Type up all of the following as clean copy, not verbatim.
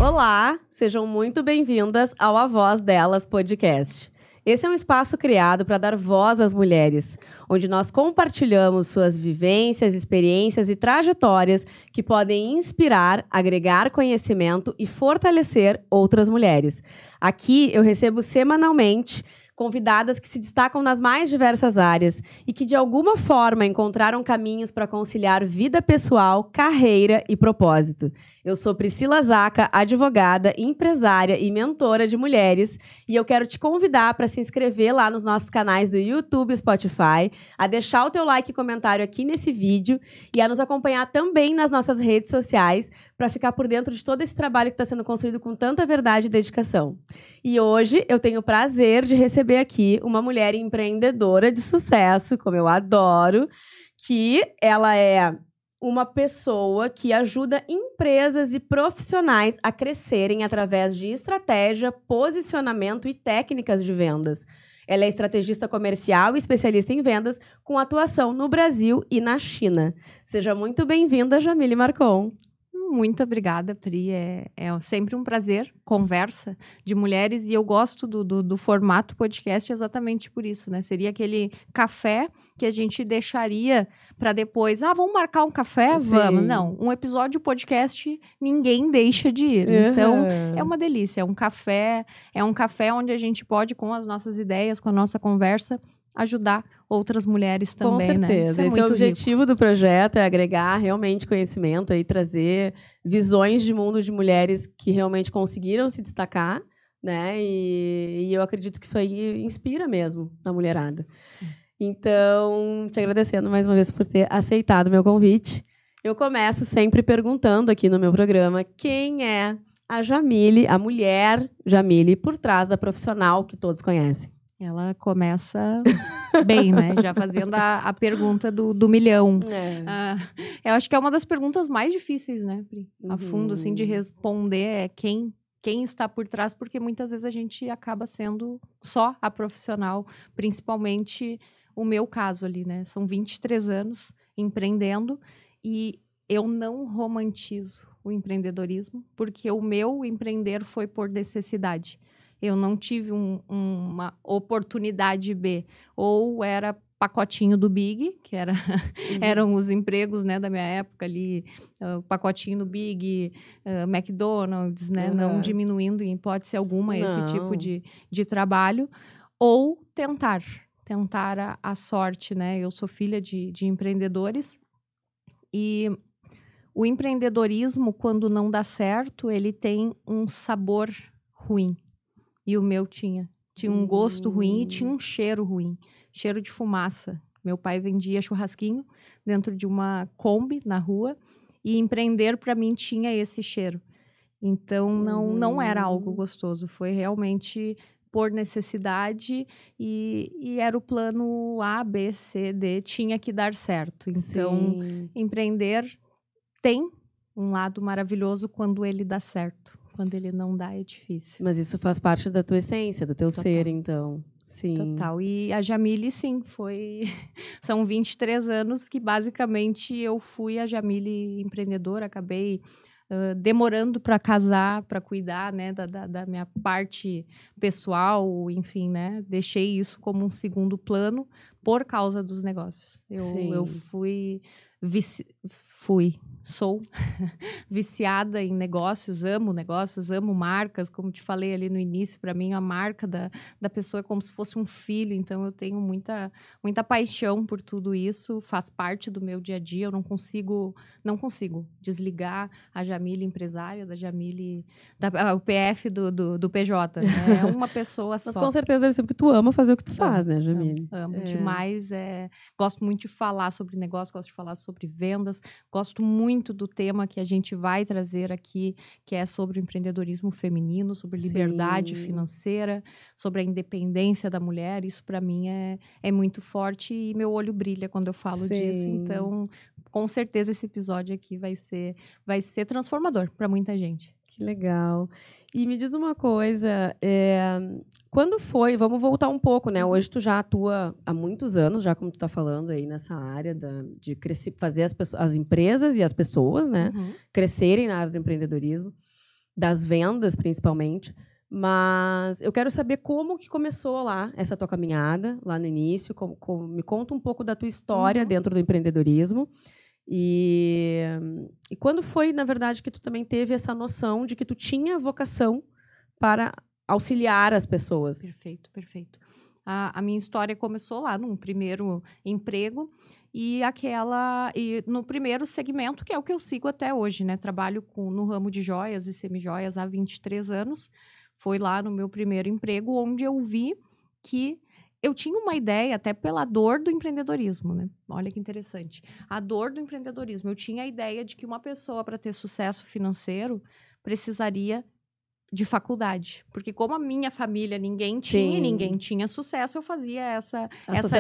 Olá, sejam muito bem-vindas ao A Voz Delas podcast. Esse é um espaço criado para dar voz às mulheres, onde nós compartilhamos suas vivências, experiências e trajetórias que podem inspirar, agregar conhecimento e fortalecer outras mulheres. Aqui eu recebo semanalmente convidadas que se destacam nas mais diversas áreas e que, de alguma forma, encontraram caminhos para conciliar vida pessoal, carreira e propósito. Eu sou Priscila Zaca, advogada, empresária e mentora de mulheres, e eu quero te convidar para se inscrever lá nos nossos canais do YouTube e Spotify, a deixar o teu like e comentário aqui nesse vídeo e a nos acompanhar também nas nossas redes sociais para ficar por dentro de todo esse trabalho que está sendo construído com tanta verdade e dedicação. E hoje eu tenho o prazer de receber aqui uma mulher empreendedora de sucesso, como eu adoro, que ela é uma pessoa que ajuda empresas e profissionais a crescerem através de estratégia, posicionamento e técnicas de vendas. Ela é estrategista comercial e especialista em vendas, com atuação no Brasil e na China. Seja muito bem-vinda, Jamile Marcon. Muito obrigada, Pri. É sempre um prazer, conversa de mulheres, e eu gosto do formato podcast exatamente por isso, né? Seria aquele café que a gente deixaria para depois. Vamos marcar um café? Sim. Vamos. Não, um episódio podcast ninguém deixa de ir. Então, é uma delícia. É um café onde a gente pode, com as nossas ideias, com a nossa conversa, ajudar outras mulheres também, com certeza. né? Esse é o objetivo do projeto, é agregar realmente conhecimento e trazer visões de mundo de mulheres que realmente conseguiram se destacar, né? E eu acredito que isso aí inspira mesmo a mulherada. Então, te agradecendo mais uma vez por ter aceitado o meu convite. Eu começo sempre perguntando aqui no meu programa quem é a Jamile, a mulher Jamile, por trás da profissional que todos conhecem. Ela começa bem, né? Já fazendo a pergunta do milhão. Eu acho que é uma das perguntas mais difíceis, né, Pri? A fundo, assim, de responder quem está por trás, porque muitas vezes a gente acaba sendo só a profissional, principalmente o meu caso ali, né? São 23 anos empreendendo e eu não romantizo o empreendedorismo, porque o meu empreender foi por necessidade. Eu não tive uma oportunidade B. Ou era pacotinho do Big, que eram os empregos, né, da minha época ali, pacotinho do Big, McDonald's, né, não diminuindo em hipótese alguma esse tipo de trabalho. Ou tentar a sorte, né? Eu sou filha de empreendedores e o empreendedorismo, quando não dá certo, ele tem um sabor ruim. E o meu tinha um gosto ruim e tinha um cheiro ruim, cheiro de fumaça. Meu pai vendia churrasquinho dentro de uma Kombi na rua e empreender para mim tinha esse cheiro. Então não era algo gostoso, foi realmente por necessidade e era o plano A, B, C, D, tinha que dar certo. Então, empreender tem um lado maravilhoso quando ele dá certo. Quando ele não dá, é difícil. Mas isso faz parte da tua essência, do teu ser, então. Sim. Total. E a Jamile, sim, são 23 anos que, basicamente, eu fui a Jamile empreendedora, acabei demorando para casar, para cuidar, né, da minha parte pessoal, enfim, né, deixei isso como um segundo plano por causa dos negócios. Eu sou viciada em negócios, amo marcas, como te falei ali no início, para mim a marca da pessoa é como se fosse um filho, então eu tenho muita paixão por tudo isso, faz parte do meu dia a dia, eu não consigo desligar a Jamile empresária, da Jamile, o PF do PJ, né? É uma pessoa só. Mas com certeza deve ser porque tu ama fazer o que tu faz, né, Jamile? Amo demais, gosto muito de falar sobre negócio, gosto de falar sobre vendas, gosto muito do tema que a gente vai trazer aqui, que é sobre o empreendedorismo feminino, sobre liberdade financeira, sobre a independência da mulher. Isso, para mim, é muito forte e meu olho brilha quando eu falo disso. Então, com certeza, esse episódio aqui vai ser transformador para muita gente. Que legal. E me diz uma coisa, quando foi, vamos voltar um pouco, né? Hoje tu já atua há muitos anos, já como tu está falando aí nessa área de crescer, fazer as empresas e as pessoas, né, crescerem na área do empreendedorismo. das vendas, principalmente. Mas eu quero saber como que começou lá essa tua caminhada, lá no início. Me conta um pouco da tua história dentro do empreendedorismo. E quando foi, na verdade, que tu também teve essa noção de que tu tinha vocação para auxiliar as pessoas? Perfeito, perfeito. A minha história começou lá, num primeiro emprego, e no primeiro segmento, que é o que eu sigo até hoje, né? Trabalho no ramo de joias e semijoias há 23 anos. Foi lá no meu primeiro emprego, onde eu vi que eu tinha uma ideia, até pela dor do empreendedorismo, né? Olha que interessante. A dor do empreendedorismo. Eu tinha a ideia de que uma pessoa, para ter sucesso financeiro, precisaria de faculdade. Porque como a minha família ninguém tinha sucesso, eu fazia essa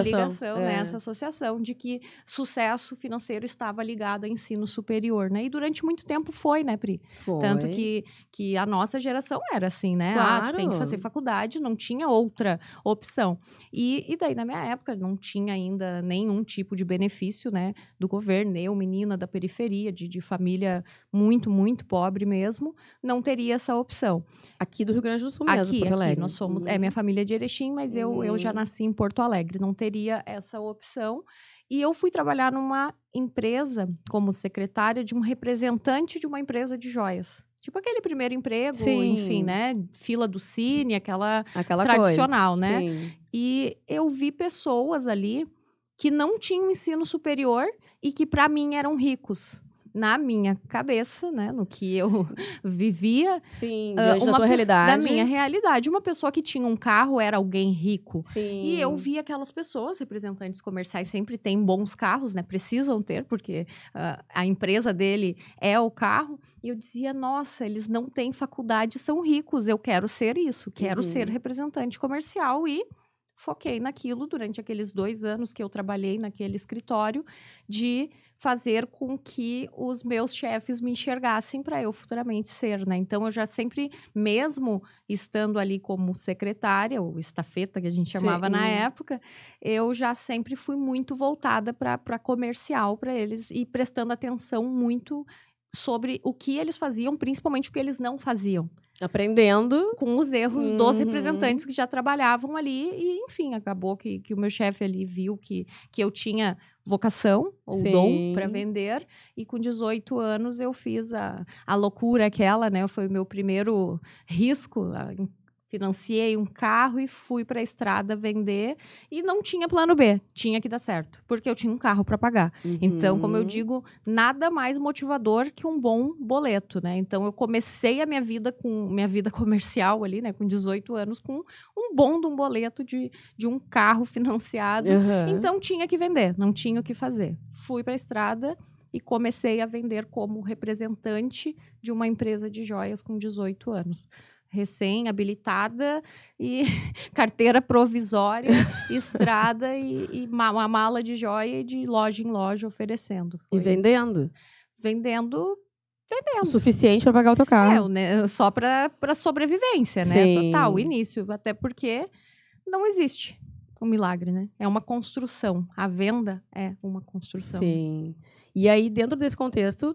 ligação, né? Essa associação de que sucesso financeiro estava ligado a ensino superior, né? E durante muito tempo foi, né, Pri? Foi. Tanto que a nossa geração era assim, né? Claro. Tu tem que fazer faculdade, não tinha outra opção. E daí, na minha época, não tinha ainda nenhum tipo de benefício, né? Do governo, eu, menina da periferia, de família muito, muito pobre mesmo, não teria essa opção. Aqui do Rio Grande do Sul mesmo, Porto Alegre. Nós somos... minha família é de Erechim, mas eu já nasci em Porto Alegre. Não teria essa opção. E eu fui trabalhar numa empresa como secretária de um representante de uma empresa de joias. Tipo aquele primeiro emprego, enfim, né? Fila do Cine, aquela tradicional, coisa, né? Sim. E eu vi pessoas ali que não tinham ensino superior e que, para mim, eram ricos. Na minha cabeça, né, no que eu vivia. Sim, da tua realidade. Da minha realidade. Uma pessoa que tinha um carro era alguém rico. Sim. E eu vi aquelas pessoas, representantes comerciais, sempre têm bons carros, né? Precisam ter, porque a empresa dele é o carro. E eu dizia, nossa, eles não têm faculdade, são ricos. Eu quero ser isso, quero ser representante comercial. E foquei naquilo durante aqueles 2 anos que eu trabalhei naquele escritório, de fazer com que os meus chefes me enxergassem para eu futuramente ser, né? Então, eu já sempre, mesmo estando ali como secretária, ou estafeta, que a gente chamava na época, eu já sempre fui muito voltada para comercial para eles e prestando atenção muito sobre o que eles faziam, principalmente o que eles não faziam. Aprendendo. Com os erros dos representantes que já trabalhavam ali. E, enfim, acabou que o meu chefe ali viu que eu tinha vocação, ou dom, para vender. E com 18 anos eu fiz a loucura aquela, né? Foi o meu primeiro risco. Financiei um carro e fui para a estrada vender. E não tinha plano B. Tinha que dar certo. Porque eu tinha um carro para pagar. Então, como eu digo, nada mais motivador que um bom boleto, né? Então, eu comecei a minha vida comercial ali, né? Com 18 anos, com um boleto de um carro financiado. Então, tinha que vender. Não tinha o que fazer. Fui para a estrada e comecei a vender como representante de uma empresa de joias com 18 anos. Recém-habilitada e carteira provisória, estrada e uma mala de joia e de loja em loja oferecendo. E vendendo? Vendendo. O suficiente para pagar o teu carro. Né, só para sobrevivência, né? Total, o início. Até porque não existe um milagre, né? É uma construção. A venda é uma construção. Sim. E aí, dentro desse contexto,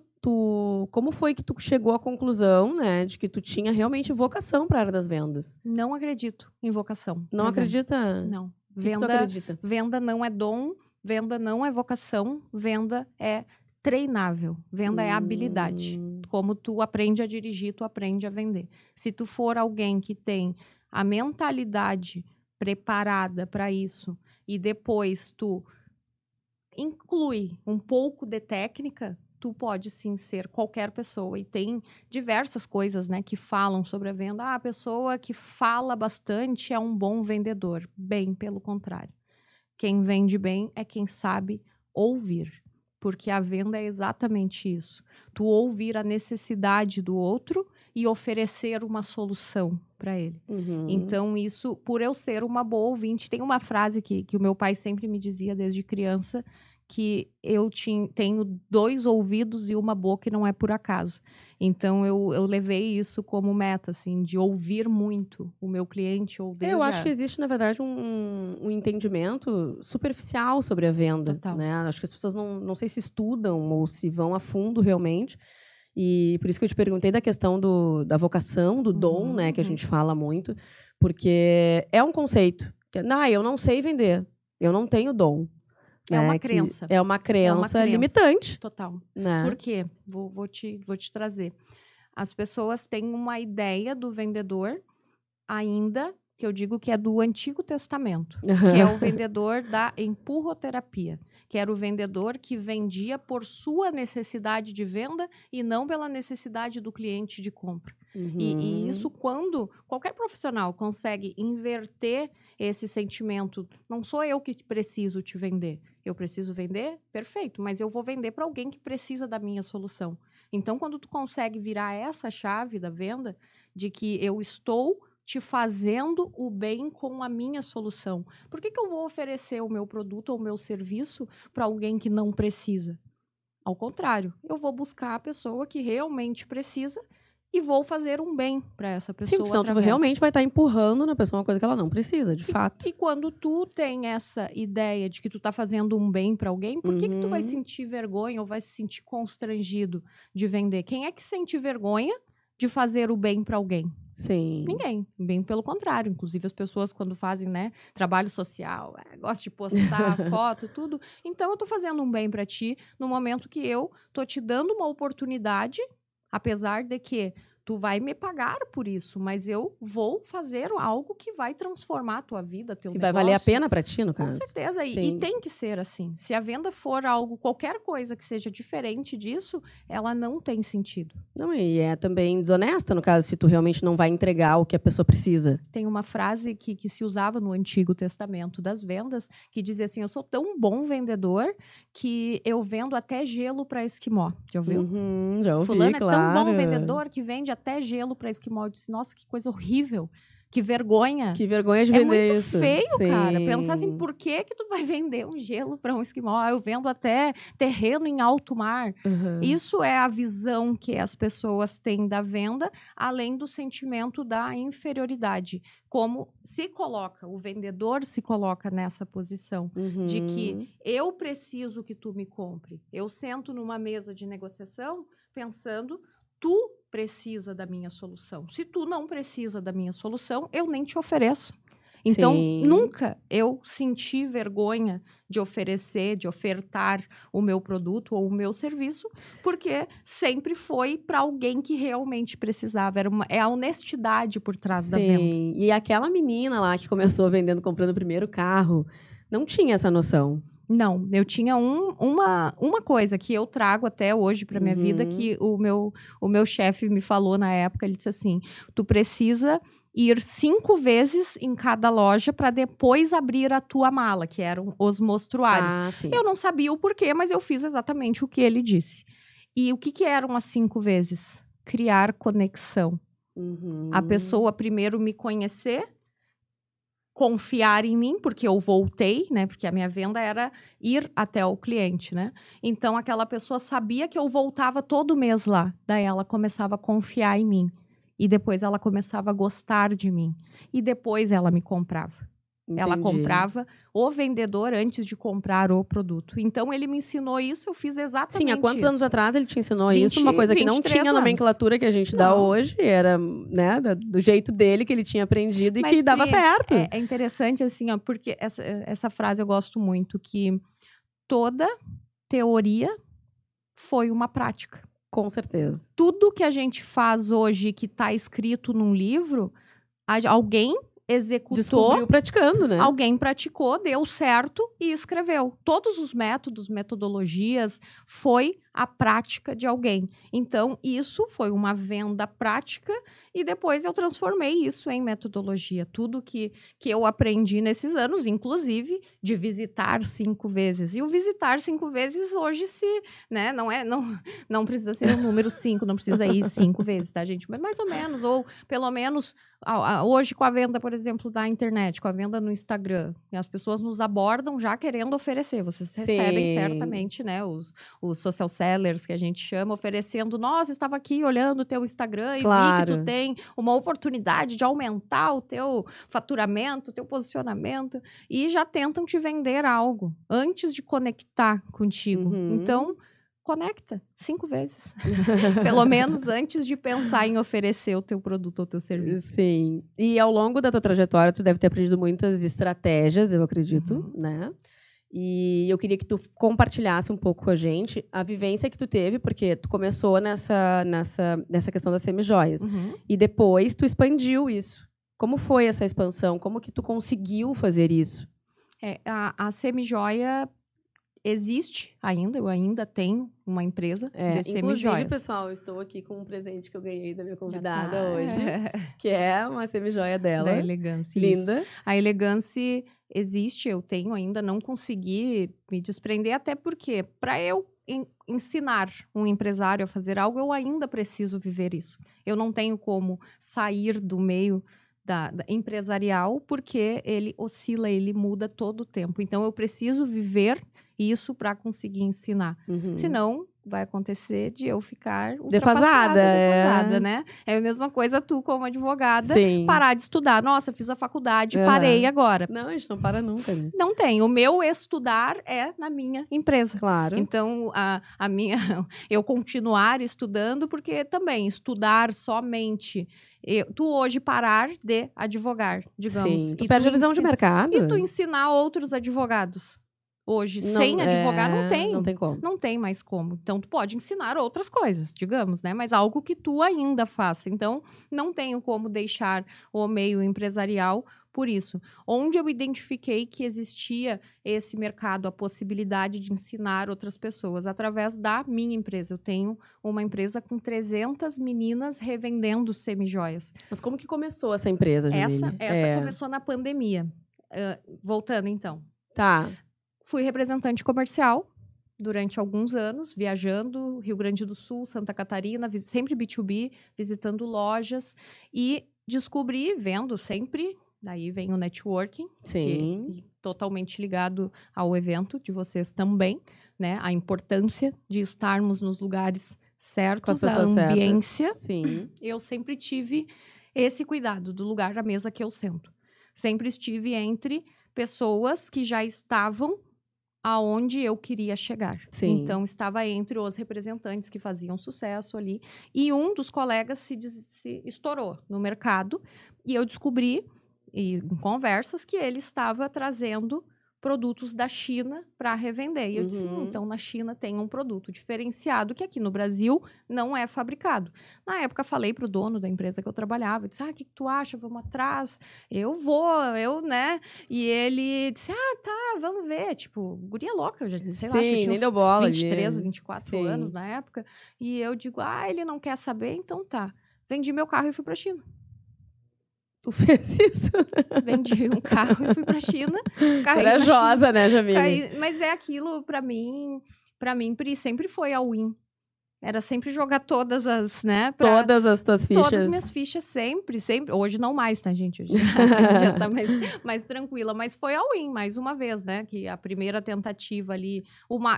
como foi que tu chegou à conclusão, né, de que tu tinha realmente vocação para a área das vendas? Não acredito em vocação. Não acredita? Não. Que tu acredita? Venda não é dom, venda não é vocação, venda é treinável. Venda é habilidade. Como tu aprende a dirigir, tu aprende a vender. Se tu for alguém que tem a mentalidade preparada para isso e depois tu inclui um pouco de técnica, tu pode sim ser qualquer pessoa. E tem diversas coisas, né, que falam sobre a venda. A pessoa que fala bastante é um bom vendedor. Bem, pelo contrário. Quem vende bem é quem sabe ouvir. Porque a venda é exatamente isso. Tu ouvir a necessidade do outro e oferecer uma solução para ele. Então, isso, por eu ser uma boa ouvinte, tem uma frase que o meu pai sempre me dizia desde criança, que eu tenho 2 ouvidos e uma boca e não é por acaso. Então, eu levei isso como meta, assim, de ouvir muito o meu cliente. Eu acho que existe, na verdade, um entendimento superficial sobre a venda. Total. Né? Acho que as pessoas não sei se estudam ou se vão a fundo realmente. E por isso que eu te perguntei da questão da vocação, do dom, né, que a gente fala muito, porque é um conceito. Eu não sei vender, eu não tenho dom. É uma crença. É uma crença limitante. Total. Né? Por quê? Vou te trazer. As pessoas têm uma ideia do vendedor ainda, que eu digo que é do Antigo Testamento, que é o vendedor da empurroterapia, que era o vendedor que vendia por sua necessidade de venda e não pela necessidade do cliente de compra. E isso, quando qualquer profissional consegue inverter esse sentimento, não sou eu que preciso te vender, eu preciso vender, perfeito, mas eu vou vender para alguém que precisa da minha solução. Então, quando tu consegue virar essa chave da venda, de que eu estou te fazendo o bem com a minha solução. Por que eu vou oferecer o meu produto ou o meu serviço para alguém que não precisa? Ao contrário, eu vou buscar a pessoa que realmente precisa e vou fazer um bem para essa pessoa. Sim, senão tu realmente vai estar empurrando na pessoa uma coisa que ela não precisa, de fato. E quando tu tem essa ideia de que tu tá fazendo um bem para alguém, por que tu vai sentir vergonha ou vai se sentir constrangido de vender? Quem é que sente vergonha de fazer o bem para alguém? Sim. Ninguém. Bem pelo contrário. Inclusive as pessoas quando fazem, né, trabalho social, gostam de postar foto, tudo. Então eu tô fazendo um bem para ti no momento que eu tô te dando uma oportunidade, apesar de que tu vai me pagar por isso, mas eu vou fazer algo que vai transformar a tua vida, teu negócio. Vai valer a pena para ti, no caso. Com certeza. E tem que ser assim. Se a venda for algo, qualquer coisa que seja diferente disso, ela não tem sentido. Não, e é também desonesta, no caso, se tu realmente não vai entregar o que a pessoa precisa. Tem uma frase que se usava no Antigo Testamento das vendas, que dizia assim, eu sou tão bom vendedor que eu vendo até gelo para esquimó. Já ouviu? Já ouvi, Fulano claro. É tão bom vendedor que vende até gelo para esquimó. Eu disse, nossa, que coisa horrível. Que vergonha. Que vergonha de vender isso. É muito feio, cara. Pensar assim, por que tu vai vender um gelo para um esquimó? Eu vendo até terreno em alto mar. Isso é a visão que as pessoas têm da venda, além do sentimento da inferioridade. Como se coloca, o vendedor se coloca nessa posição de que eu preciso que tu me compre. Eu sento numa mesa de negociação pensando, tu precisa da minha solução. Se tu não precisa da minha solução, eu nem te ofereço. Então, nunca eu senti vergonha de oferecer, de ofertar o meu produto ou o meu serviço, porque sempre foi para alguém que realmente precisava. É a honestidade por trás da venda. E aquela menina lá que começou vendendo, comprando o primeiro carro, não tinha essa noção. Não, eu tinha uma coisa que eu trago até hoje para minha vida, que o meu chefe me falou na época, ele disse assim, tu precisa ir 5 vezes em cada loja para depois abrir a tua mala, que eram os mostruários. Eu não sabia o porquê, mas eu fiz exatamente o que ele disse. E o que eram as 5 vezes? Criar conexão. A pessoa primeiro me conhecer, confiar em mim, porque eu voltei, né? Porque a minha venda era ir até o cliente, né? Então, aquela pessoa sabia que eu voltava todo mês lá. Daí ela começava a confiar em mim. E depois ela começava a gostar de mim. E depois ela me comprava. Entendi. Ela comprava o vendedor antes de comprar o produto. Então, ele me ensinou isso, eu fiz exatamente isso. Sim, há quantos anos atrás ele te ensinou isso? Uma coisa que não tinha a nomenclatura que a gente dá hoje. Era, né, do jeito dele que ele tinha aprendido e que dava certo. É interessante, assim, ó, porque essa frase eu gosto muito, que toda teoria foi uma prática. Com certeza. Tudo que a gente faz hoje que está escrito num livro, alguém executou. Descobriu praticando, né? Alguém praticou, deu certo e escreveu. Todos os métodos, metodologias, foi a prática de alguém. Então, isso foi uma venda prática e depois eu transformei isso em metodologia. Tudo que eu aprendi nesses anos, inclusive de visitar 5 vezes. E o visitar 5 vezes hoje né, não precisa ser o número 5, não precisa ir 5 vezes, tá, gente? Mas mais ou menos, ou pelo menos hoje com a venda, por exemplo, da internet, com a venda no Instagram, as pessoas nos abordam já querendo oferecer. Vocês recebem certamente, né, os social sellers que a gente chama, oferecendo, nossa, estava aqui olhando o teu Instagram e vi que tu tem uma oportunidade de aumentar o teu faturamento, o teu posicionamento, e já tentam te vender algo antes de conectar contigo. Então, desconecta 5 vezes. Pelo menos antes de pensar em oferecer o teu produto ou o teu serviço. Sim. E ao longo da tua trajetória, tu deve ter aprendido muitas estratégias, eu acredito, né? E eu queria que tu compartilhasse um pouco com a gente a vivência que tu teve, porque tu começou nessa questão das semijoias. E depois tu expandiu isso. Como foi essa expansão? Como que tu conseguiu fazer isso? A semijoia existe ainda, eu ainda tenho uma empresa de semijoias. Inclusive, pessoal, eu estou aqui com um presente que eu ganhei da minha convidada hoje, que é uma semijoia dela. Da Elegance. Linda. Isso. A Elegance existe, eu tenho ainda, não consegui me desprender, até porque, para eu ensinar um empresário a fazer algo, eu ainda preciso viver isso. Eu não tenho como sair do meio da empresarial, porque ele oscila, ele muda todo o tempo. Então, eu preciso viver isso para conseguir ensinar. Senão, vai acontecer de eu ficar defasada, né? É a mesma coisa tu, como advogada, parar de estudar. Nossa, eu fiz a faculdade, parei agora. Não, a gente não para nunca, né? Não tem. O meu estudar é na minha empresa. Claro. Então, eu continuar estudando, porque também estudar somente... tu hoje parar de advogar, digamos. Sim. Tu perde a visão de mercado. E tu ensinar outros advogados. Hoje, sem advogar, não tem. Não tem como. Não tem mais como. Então, tu pode ensinar outras coisas, digamos, né? Mas algo que tu ainda faça. Então, não tenho como deixar o meio empresarial por isso. Onde eu identifiquei que existia esse mercado, a possibilidade de ensinar outras pessoas, através da minha empresa. Eu tenho uma empresa com 300 meninas revendendo semijoias. Mas como que começou essa empresa, Jamile? Essa começou na pandemia. Voltando, então. Tá. Fui representante comercial durante alguns anos, viajando Rio Grande do Sul, Santa Catarina, sempre B2B, visitando lojas e descobri, vendo sempre, daí vem o networking, que é totalmente ligado ao evento de vocês também, né? A importância de estarmos nos lugares certos, a ambiência. Sim. Eu sempre tive esse cuidado do lugar da mesa que eu sento. Sempre estive entre pessoas que já estavam aonde eu queria chegar. Então, estava entre os representantes que faziam sucesso ali. E um dos colegas se estourou no mercado. E eu descobri, em conversas, que ele estava trazendo produtos da China para revender. E eu disse, então, na China tem um produto diferenciado que aqui no Brasil não é fabricado. Na época, falei para o dono da empresa que eu trabalhava, disse, o que tu acha? Vamos atrás? Eu vou, né? E ele disse, tá, vamos ver. Tipo, guria louca, já, sei lá, acho que tinha nem bola 23, 24 anos na época. E eu digo, ele não quer saber? Então tá. Vendi meu carro e fui para a China. Tu fez isso? Vendi um carro e fui pra China. Corajosa, né, Jamile? Mas é aquilo, pra mim, Pri, sempre foi a win. Era sempre jogar todas as, né? Todas as tuas fichas. Todas as minhas fichas, sempre. Hoje não mais, tá, gente? Hoje já tá mais tranquila. Mas foi a win, mais uma vez, né? Que a primeira tentativa ali...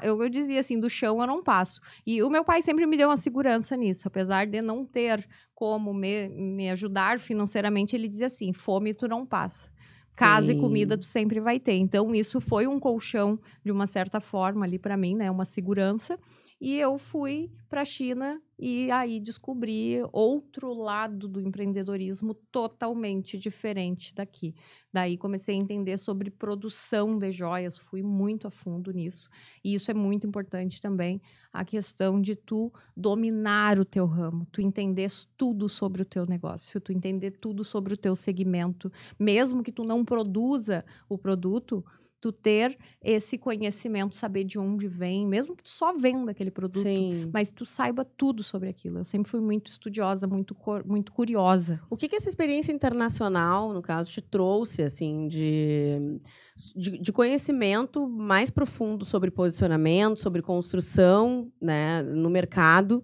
Eu dizia assim, do chão eu não passo. E o meu pai sempre me deu uma segurança nisso. Apesar de não ter como me ajudar financeiramente, ele dizia assim, fome tu não passa. Casa e comida tu sempre vai ter. Então, isso foi um colchão, de uma certa forma, ali para mim, né? Uma segurança. E eu fui para a China e aí descobri outro lado do empreendedorismo totalmente diferente daqui. Daí comecei a entender sobre produção de joias, fui muito a fundo nisso. E isso é muito importante também, a questão de tu dominar o teu ramo, tu entender tudo sobre o teu negócio, tu entender tudo sobre o teu segmento, mesmo que tu não produza o produto, tu ter esse conhecimento, saber de onde vem, mesmo que tu só venda aquele produto, mas tu saiba tudo sobre aquilo. Eu sempre fui muito estudiosa, muito curiosa. O que essa experiência internacional, no caso, te trouxe, assim, de conhecimento mais profundo sobre posicionamento, sobre construção, né, no mercado,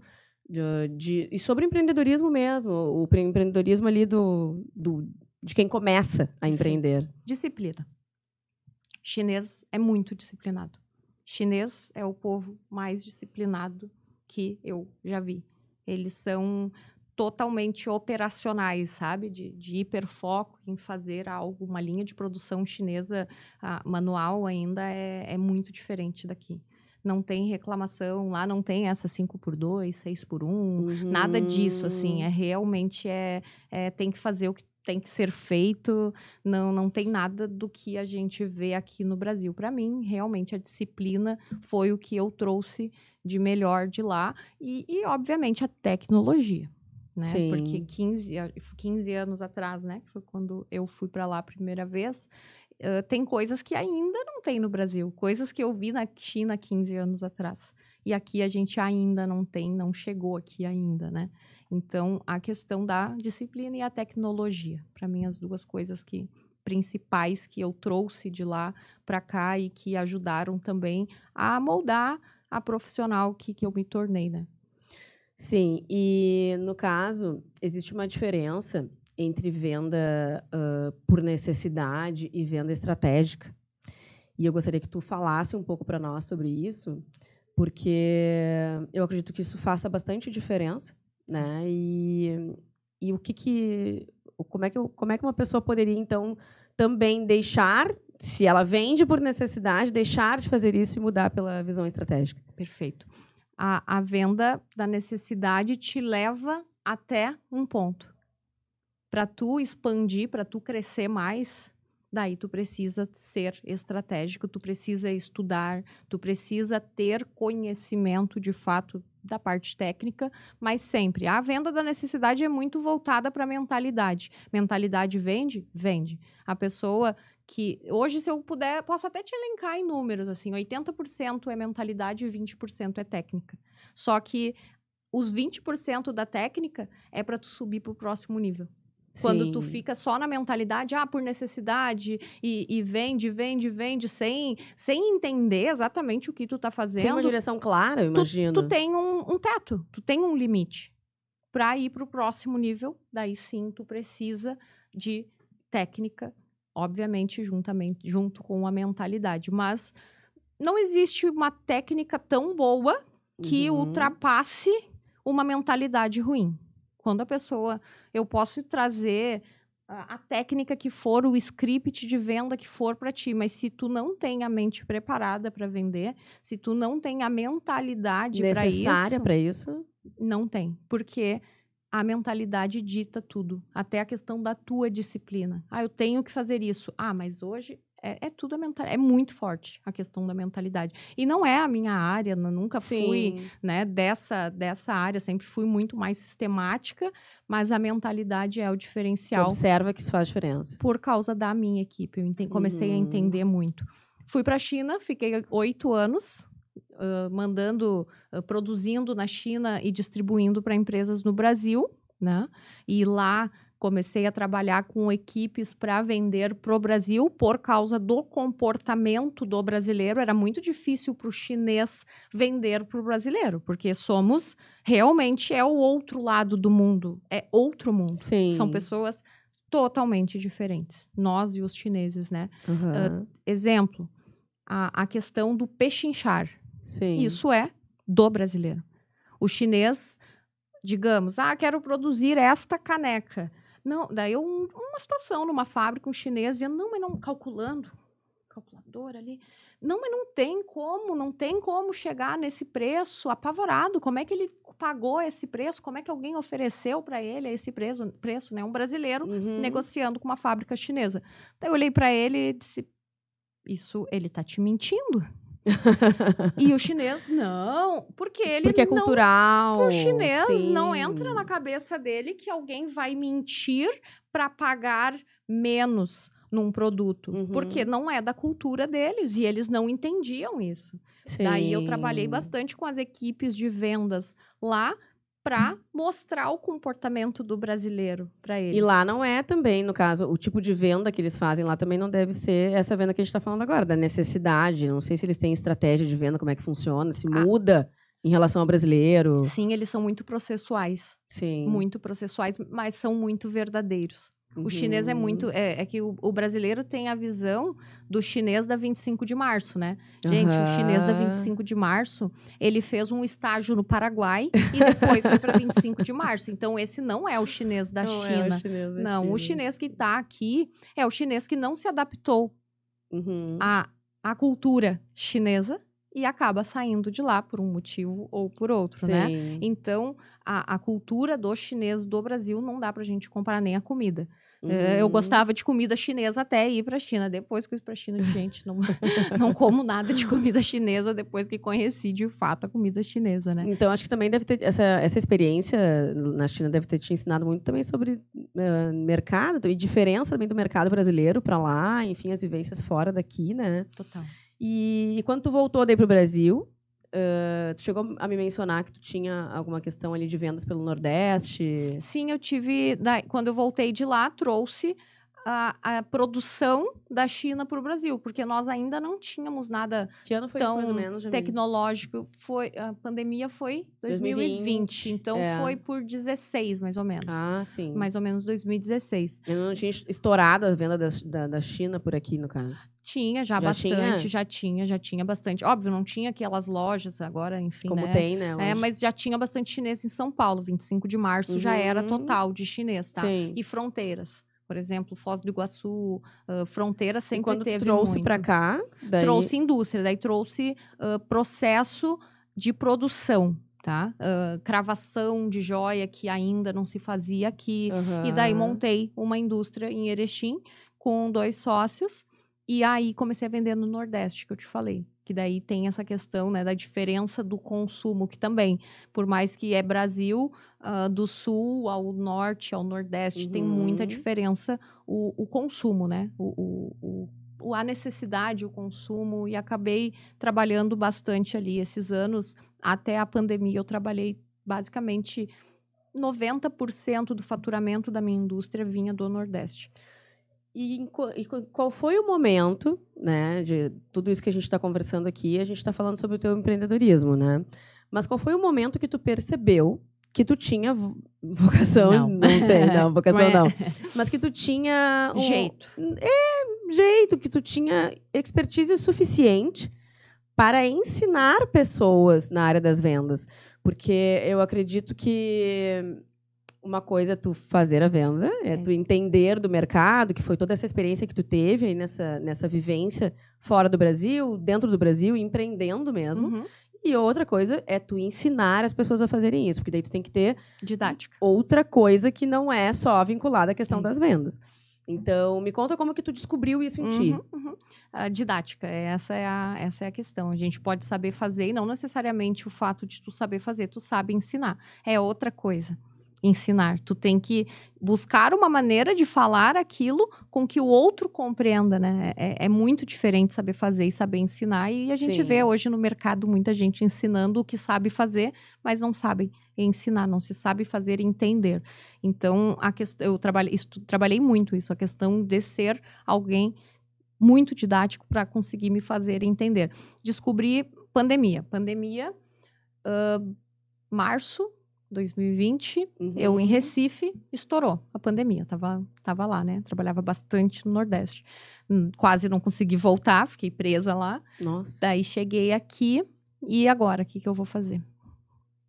e sobre empreendedorismo mesmo, o empreendedorismo ali de quem começa a empreender? Disciplina. Chinês é muito disciplinado. Chinês é o povo mais disciplinado que eu já vi. Eles são totalmente operacionais, sabe? De hiperfoco em fazer algo. Uma linha de produção chinesa manual ainda é muito diferente daqui. não tem reclamação, lá não tem essa 5x2, 6x1, nada disso, assim, realmente tem que fazer o que tem que ser feito, não tem nada do que a gente vê aqui no Brasil. Para mim, realmente, a disciplina foi o que eu trouxe de melhor de lá e obviamente, a tecnologia, né? Sim. Porque 15 anos atrás, né, que foi quando eu fui para lá a primeira vez, tem coisas que ainda não tem no Brasil, coisas que eu vi na China 15 anos atrás. E aqui a gente ainda não tem, não chegou aqui ainda, né? Então, a questão da disciplina e a tecnologia, para mim, as duas coisas principais que eu trouxe de lá para cá e que ajudaram também a moldar a profissional que eu me tornei, né? Sim, e no caso, existe uma diferença entre venda por necessidade e venda estratégica. E eu gostaria que tu falasse um pouco para nós sobre isso, porque eu acredito que isso faça bastante diferença, né? E como é que uma pessoa poderia, então, também deixar, se ela vende por necessidade, deixar de fazer isso e mudar pela visão estratégica? Perfeito. A venda da necessidade te leva até um ponto. Para tu expandir, para tu crescer mais, daí tu precisa ser estratégico, tu precisa estudar, tu precisa ter conhecimento de fato da parte técnica, mas sempre. A venda da necessidade é muito voltada para a mentalidade. Mentalidade vende? Vende. A pessoa que... Hoje, se eu puder, posso até te elencar em números, assim, 80% é mentalidade e 20% é técnica. Só que os 20% da técnica é para tu subir para o próximo nível. Quando tu fica só na mentalidade, por necessidade, e vende, sem entender exatamente o que tu tá fazendo. Sem uma direção clara, eu imagino. Tu tem um teto, tu tem um limite. Para ir para o próximo nível, daí sim tu precisa de técnica, obviamente, junto com a mentalidade. Mas não existe uma técnica tão boa que ultrapasse uma mentalidade ruim. Quando a pessoa... Eu posso trazer a técnica que for, o script de venda que for para ti, mas se tu não tem a mente preparada para vender, se tu não tem a mentalidade necessária para isso, não tem. Porque a mentalidade dita tudo. Até a questão da tua disciplina. Eu tenho que fazer isso. Mas hoje... É tudo a mentalidade. É muito forte a questão da mentalidade. E não é a minha área, nunca fui, né, dessa área, sempre fui muito mais sistemática, mas a mentalidade é o diferencial. Tu observa que isso faz diferença. Por causa da minha equipe. Eu comecei a entender muito. Fui para a China, fiquei 8 anos, produzindo na China e distribuindo para empresas no Brasil, né? E lá... Comecei a trabalhar com equipes para vender para o Brasil por causa do comportamento do brasileiro. Era muito difícil para o chinês vender para o brasileiro, porque realmente é o outro lado do mundo, é outro mundo. Sim. São pessoas totalmente diferentes, nós e os chineses, né? Exemplo, a questão do pechinchar. Sim. Isso é do brasileiro. O chinês, digamos, quero produzir esta caneca. Não, daí uma situação numa fábrica, um chinês dizendo, calculador ali, mas não tem como chegar nesse preço, apavorado, como é que ele pagou esse preço, como é que alguém ofereceu para ele esse preço, né? Um brasileiro negociando com uma fábrica chinesa. Daí eu olhei para ele e disse, ele tá te mentindo? E o chinês, não, porque é cultural. Pro chinês, não entra na cabeça dele que alguém vai mentir para pagar menos num produto, porque não é da cultura deles e eles não entendiam isso. Daí eu trabalhei bastante com as equipes de vendas lá para mostrar o comportamento do brasileiro para eles. E lá não é também, no caso, o tipo de venda que eles fazem lá também não deve ser essa venda que a gente está falando agora, da necessidade. Não sei se eles têm estratégia de venda, como é que funciona, se muda em relação ao brasileiro. Sim, eles são muito processuais. Sim. Muito processuais, mas são muito verdadeiros. O chinês é muito... É que o brasileiro tem a visão do chinês da 25 de março, né? Gente, o chinês da 25 de março, ele fez um estágio no Paraguai e depois foi para 25 de março. Então, esse não é o chinês da China. Não, o chinês que está aqui é o chinês que não se adaptou à cultura chinesa, e acaba saindo de lá por um motivo ou por outro, né? Então, a cultura do chinês do Brasil não dá pra gente comparar nem a comida. Eu gostava de comida chinesa até ir pra China. Depois que eu fui pra China, gente, não como nada de comida chinesa depois que conheci, de fato, a comida chinesa, né? Então, acho que também deve ter essa experiência na China deve ter te ensinado muito também sobre mercado e diferença também do mercado brasileiro para lá, enfim, as vivências fora daqui, né? Total. E quando tu voltou daí pro Brasil, tu chegou a me mencionar que tu tinha alguma questão ali de vendas pelo Nordeste? Sim, eu tive. Quando eu voltei de lá, trouxe a produção da China para o Brasil, porque nós ainda não tínhamos nada Que ano foi tão isso, mais ou menos, Jamile? tecnológico. A pandemia foi 2020, então foi por 16, mais ou menos. Ah, sim. Mais ou menos 2016. Eu não tinha estourado a venda da China por aqui, no caso. Tinha já bastante, já tinha bastante. Óbvio, não tinha aquelas lojas agora, enfim, como né? tem, né? Hoje. Mas já tinha bastante chinês em São Paulo. 25 de março já era total de chinês, tá? Sim. E fronteiras. Por exemplo, Foz do Iguaçu, Fronteira sempre quando teve trouxe muito. Para cá, daí... Trouxe indústria, daí trouxe processo de produção, tá? Cravação de joia que ainda não se fazia aqui. E daí montei uma indústria em Erechim com 2 sócios. E aí comecei a vender no Nordeste, que eu te falei. Que daí tem essa questão, né, da diferença do consumo, que também, por mais que é Brasil, do sul ao norte, ao nordeste, tem muita diferença o consumo, né? A necessidade, o consumo, e acabei trabalhando bastante ali esses anos. Até a pandemia, eu trabalhei basicamente 90% do faturamento da minha indústria vinha do Nordeste. E qual foi o momento, né, de tudo isso que a gente está conversando aqui, a gente está falando sobre o teu empreendedorismo, né? Mas qual foi o momento que tu percebeu que tu tinha vocação? Não sei, não, vocação não. Mas que tu tinha... jeito, que tu tinha expertise suficiente para ensinar pessoas na área das vendas. Porque eu acredito que... Uma coisa é tu fazer a venda, tu entender do mercado, que foi toda essa experiência que tu teve aí nessa vivência fora do Brasil, dentro do Brasil, empreendendo mesmo. E outra coisa é tu ensinar as pessoas a fazerem isso, porque daí tu tem que ter didática. Outra coisa que não é só vinculada à questão das vendas. Então, me conta como que tu descobriu isso em ti. A didática, essa é a questão. A gente pode saber fazer, e não necessariamente o fato de tu saber fazer, tu sabe ensinar. É outra coisa. Ensinar. Tu tem que buscar uma maneira de falar aquilo com que o outro compreenda, né? É muito diferente saber fazer e saber ensinar. E a gente vê hoje no mercado muita gente ensinando o que sabe fazer, mas não sabe ensinar, não se sabe fazer e entender. Então, eu trabalhei muito isso, a questão de ser alguém muito didático para conseguir me fazer entender. Descobri pandemia. Março 2020, eu em Recife, estourou a pandemia. Tava lá, né? Trabalhava bastante no Nordeste. Quase não consegui voltar, fiquei presa lá. Nossa. Daí cheguei aqui, e agora? O que eu vou fazer?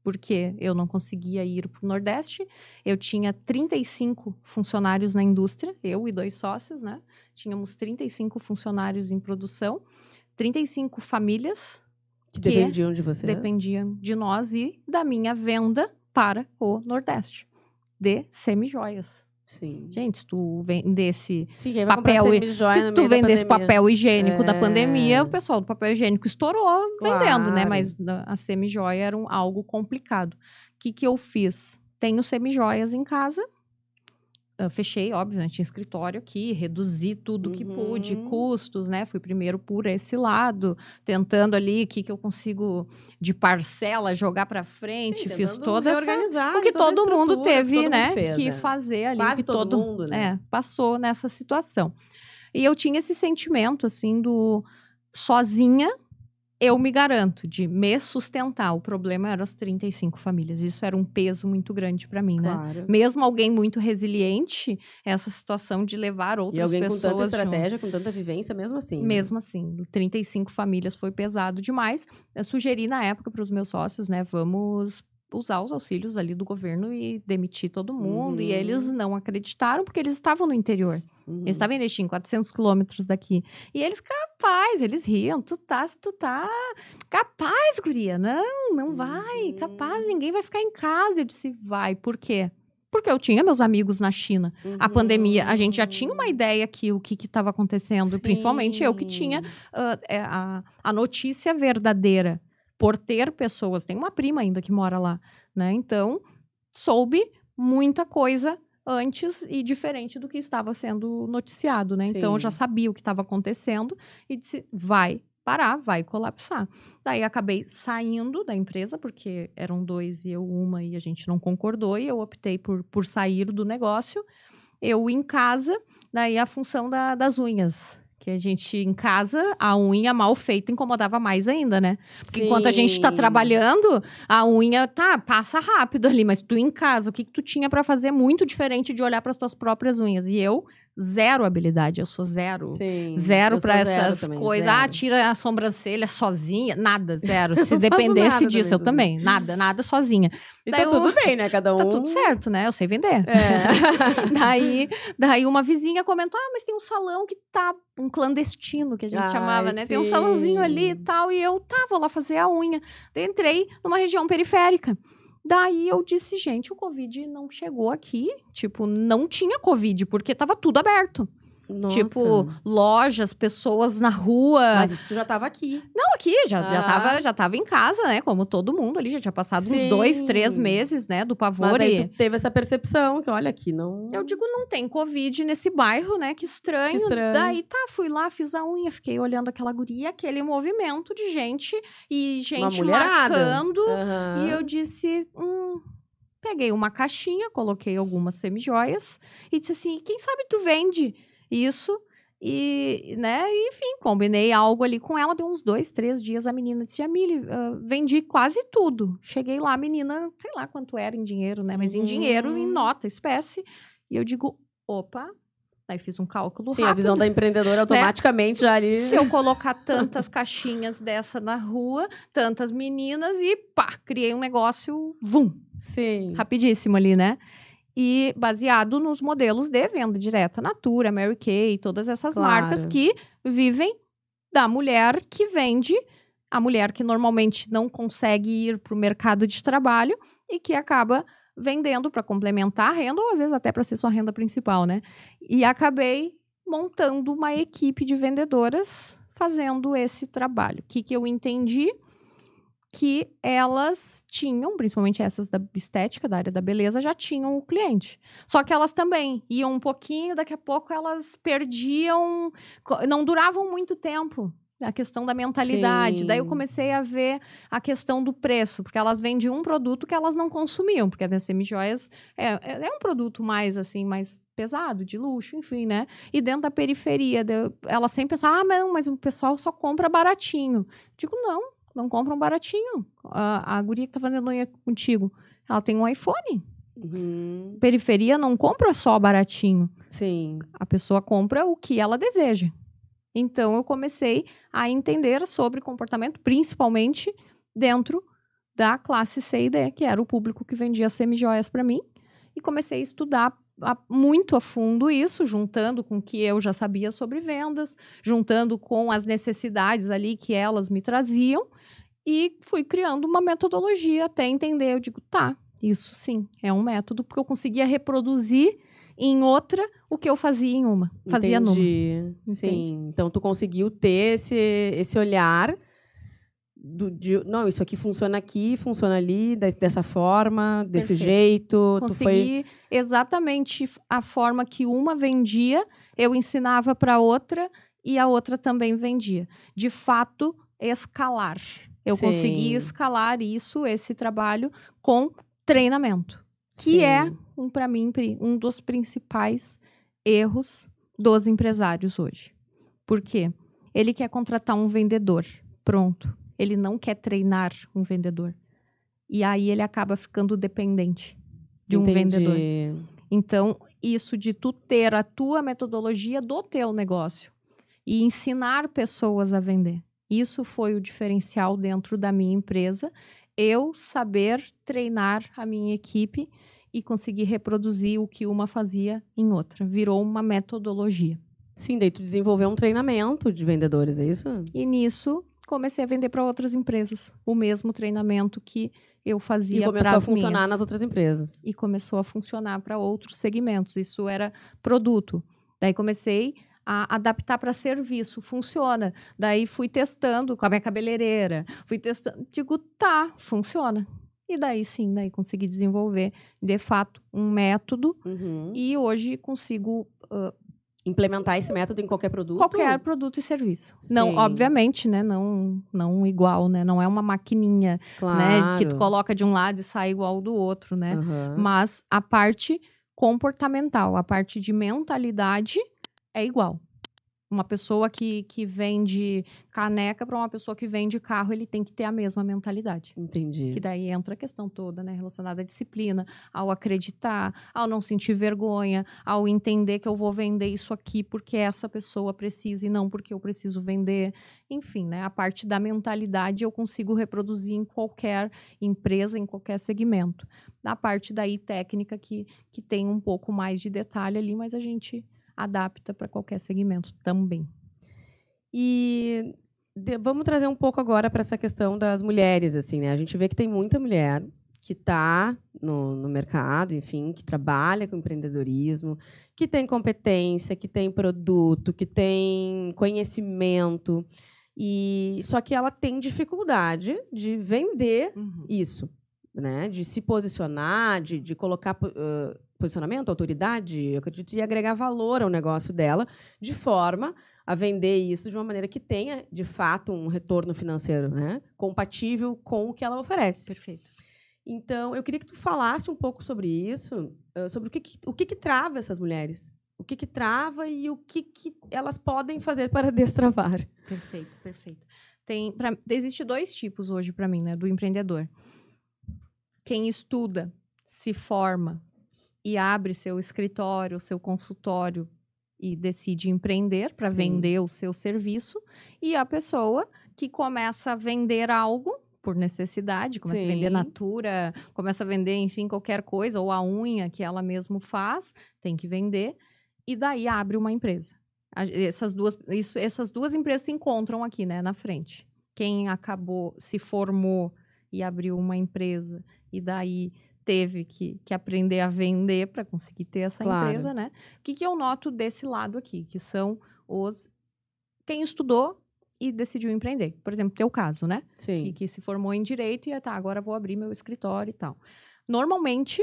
Porque eu não conseguia ir para o Nordeste. Eu tinha 35 funcionários na indústria, eu e 2 sócios, né? Tínhamos 35 funcionários em produção, 35 famílias que dependiam de vocês. Dependiam de nós e da minha venda para o Nordeste de semijoias. Sim. Gente, se tu vendesse papel papel higiênico da pandemia, o pessoal do papel higiênico estourou vendendo, né? Mas a semijoia era algo complicado. O que eu fiz? Tenho semijoias em casa. Fechei, óbvio, né? Tinha escritório aqui, reduzi tudo que pude, custos, né? Fui primeiro por esse lado, tentando ali o que eu consigo de parcela jogar para frente. Fiz toda essa... Porque todo mundo teve, né, que fazer ali. Quase todo mundo, né? Passou nessa situação. E eu tinha esse sentimento, assim, do sozinha, eu me garanto de me sustentar. O problema eram as 35 famílias. Isso era um peso muito grande para mim, claro. Né? Mesmo alguém muito resiliente, essa situação de levar outras pessoas... E alguém com tanta estratégia, com tanta vivência, mesmo assim. Mesmo assim. 35 famílias foi pesado demais. Eu sugeri na época para os meus sócios, né? Vamos usar os auxílios ali do governo e demitir todo mundo. E eles não acreditaram porque eles estavam no interior. Eles estavam em Erechim, 400 quilômetros daqui. E eles, capaz, eles riam. Tu tá capaz, guria. Não vai. Capaz, ninguém vai ficar em casa. Eu disse, vai. Por quê? Porque eu tinha meus amigos na China. A pandemia, a gente já tinha uma ideia aqui, o que estava acontecendo. Sim. Principalmente eu que tinha a notícia verdadeira. Por ter pessoas. Tem uma prima ainda que mora lá, né? Então, soube muita coisa antes e diferente do que estava sendo noticiado, né? Sim. Então, eu já sabia o que estava acontecendo e disse, vai parar, vai colapsar. Daí, acabei saindo da empresa, porque eram 2 e eu uma, e a gente não concordou, e eu optei por sair do negócio. Eu em casa, daí a função das unhas. Que a gente, em casa, a unha mal feita incomodava mais ainda, né? Porque enquanto a gente tá trabalhando, a unha, passa rápido ali. Mas tu em casa, o que tu tinha pra fazer muito diferente de olhar para as tuas próprias unhas? E eu, zero habilidade. Eu sou zero. Sim, zero pra essas coisas. Zero. Tira a sobrancelha sozinha. Nada, zero. Se dependesse disso, eu também. Nada sozinha. E daí tá tudo bem, né? Cada um... Tá tudo certo, né? Eu sei vender. Daí uma vizinha comentou, mas tem um salão que tá... Um clandestino, que a gente chamava, né? Sim. Tem um salãozinho ali e tal. E eu, vou lá fazer a unha. Daí entrei numa região periférica. Daí eu disse, gente, o Covid não chegou aqui. Tipo, não tinha Covid, porque tava tudo aberto. Nossa. Tipo, lojas, pessoas na rua. Mas isso já tava aqui. Não, aqui, já tava em casa, né? Como todo mundo ali, já tinha passado uns 2, 3 meses, né? Do pavor. Mas aí tu teve essa percepção, que olha aqui, não... Eu digo, não tem Covid nesse bairro, né? Que estranho. Daí, fui lá, fiz a unha, fiquei olhando aquela guria, aquele movimento de gente, e gente marcando. E eu disse, peguei uma caixinha, coloquei algumas semijoias, e disse assim, quem sabe tu vende isso, e, né, enfim, combinei algo ali com ela, deu uns 2, 3 dias, a menina disse, Amília, vendi quase tudo. Cheguei lá, a menina, sei lá quanto era em dinheiro, né, mas em dinheiro, em nota, espécie, e eu digo, opa, aí fiz um cálculo rápido. A visão da empreendedora automaticamente, né? Já ali... Se eu colocar tantas caixinhas dessa na rua, tantas meninas, e criei um negócio, Sim. Rapidíssimo ali, né? E baseado nos modelos de venda direta, Natura, Mary Kay, todas essas marcas que vivem da mulher que vende, a mulher que normalmente não consegue ir para o mercado de trabalho e que acaba vendendo para complementar a renda, ou às vezes até para ser sua renda principal, né? E acabei montando uma equipe de vendedoras fazendo esse trabalho. O que eu entendi? Que elas tinham, principalmente essas da estética, da área da beleza, já tinham o cliente. Só que elas também iam um pouquinho, daqui a pouco elas perdiam, não duravam muito tempo. A questão da mentalidade. Sim. Daí eu comecei a ver a questão do preço, porque elas vendiam um produto que elas não consumiam, porque a Semijoias é um produto mais, assim, mais pesado, de luxo, enfim, né? E dentro da periferia, elas sempre pensavam, não, mas o pessoal só compra baratinho. Digo, não compram baratinho. A guria que tá fazendo unha contigo, ela tem um iPhone. Periferia não compra só baratinho. Sim. A pessoa compra o que ela deseja. Então, eu comecei a entender sobre comportamento, principalmente dentro da classe C e D, que era o público que vendia semijoias para mim. E comecei a estudar muito a fundo isso, juntando com o que eu já sabia sobre vendas, juntando com as necessidades ali que elas me traziam, e fui criando uma metodologia até entender. Eu digo, isso sim, é um método, porque eu conseguia reproduzir em outra o que eu fazia em uma. Fazia numa. Sim, então tu conseguiu ter esse olhar não, isso aqui funciona ali, dessa forma, desse Perfeito. Jeito. Consegui exatamente a forma que uma vendia, eu ensinava para outra e a outra também vendia. De fato, escalar. Eu consegui escalar esse trabalho com treinamento, que é, para mim, um dos principais erros dos empresários hoje. Por quê? Ele quer contratar um vendedor, pronto. Ele não quer treinar um vendedor. E aí ele acaba ficando dependente de um vendedor. Então, isso de tu ter a tua metodologia do teu negócio e ensinar pessoas a vender. Isso foi o diferencial dentro da minha empresa eu saber treinar a minha equipe e conseguir reproduzir o que uma fazia em outra. Virou uma metodologia. Sim, daí tu desenvolveu um treinamento de vendedores, é isso? E nisso, comecei a vender para outras empresas. O mesmo treinamento que eu fazia para as minhas. E começou a funcionar nas outras empresas. E começou a funcionar para outros segmentos. Isso era produto. Daí comecei a adaptar para serviço. Funciona. Daí fui testando com a minha cabeleireira. Fui testando. Digo, tá, funciona. E daí sim, daí consegui desenvolver, de fato, um método. E hoje consigo... implementar esse método em qualquer produto? Qualquer produto e serviço. Sim. Não, obviamente, né? Não igual, né? Não é uma maquininha, claro, né? Que tu coloca de um lado e sai igual do outro, né? Mas a parte comportamental, a parte de mentalidade é igual. Uma pessoa que vende caneca para uma pessoa que vende carro, ele tem que ter a mesma mentalidade. Entendi. Que daí entra a questão toda, né? Relacionada à disciplina, ao acreditar, ao não sentir vergonha, ao entender que eu vou vender isso aqui porque essa pessoa precisa e não porque eu preciso vender. Enfim, né? A parte da mentalidade eu consigo reproduzir em qualquer empresa, em qualquer segmento. Da parte daí técnica que tem um pouco mais de detalhe ali, mas a gente adapta para qualquer segmento também. E vamos trazer um pouco agora para essa questão das mulheres, assim, né? A gente vê que tem muita mulher que está no mercado, enfim, que trabalha com empreendedorismo, que tem competência, que tem produto, que tem conhecimento, e só que ela tem dificuldade de vender isso, né? De se posicionar, de colocar posicionamento, autoridade, eu acredito, e agregar valor ao negócio dela, de forma a vender isso de uma maneira que tenha, de fato, um retorno financeiro, né, compatível com o que ela oferece. Perfeito. Então, eu queria que tu falasse um pouco sobre isso, sobre o que trava essas mulheres, o que trava e o que elas podem fazer para destravar. Perfeito, perfeito. Existe 2 tipos hoje para mim, né, do empreendedor. Quem estuda, se forma e abre seu escritório, seu consultório e decide empreender para vender o seu serviço, e a pessoa que começa a vender algo por necessidade, começa a vender natura, começa a vender, enfim, qualquer coisa, ou a unha que ela mesma faz, tem que vender, e daí abre uma empresa. Essas duas empresas se encontram aqui, né, na frente. Quem se formou e abriu uma empresa, e daí teve que aprender a vender para conseguir ter essa empresa, né? O que eu noto desse lado aqui? Que são quem estudou e decidiu empreender. Por exemplo, teu caso, né? Sim. Que se formou em Direito e, agora vou abrir meu escritório e tal. Normalmente,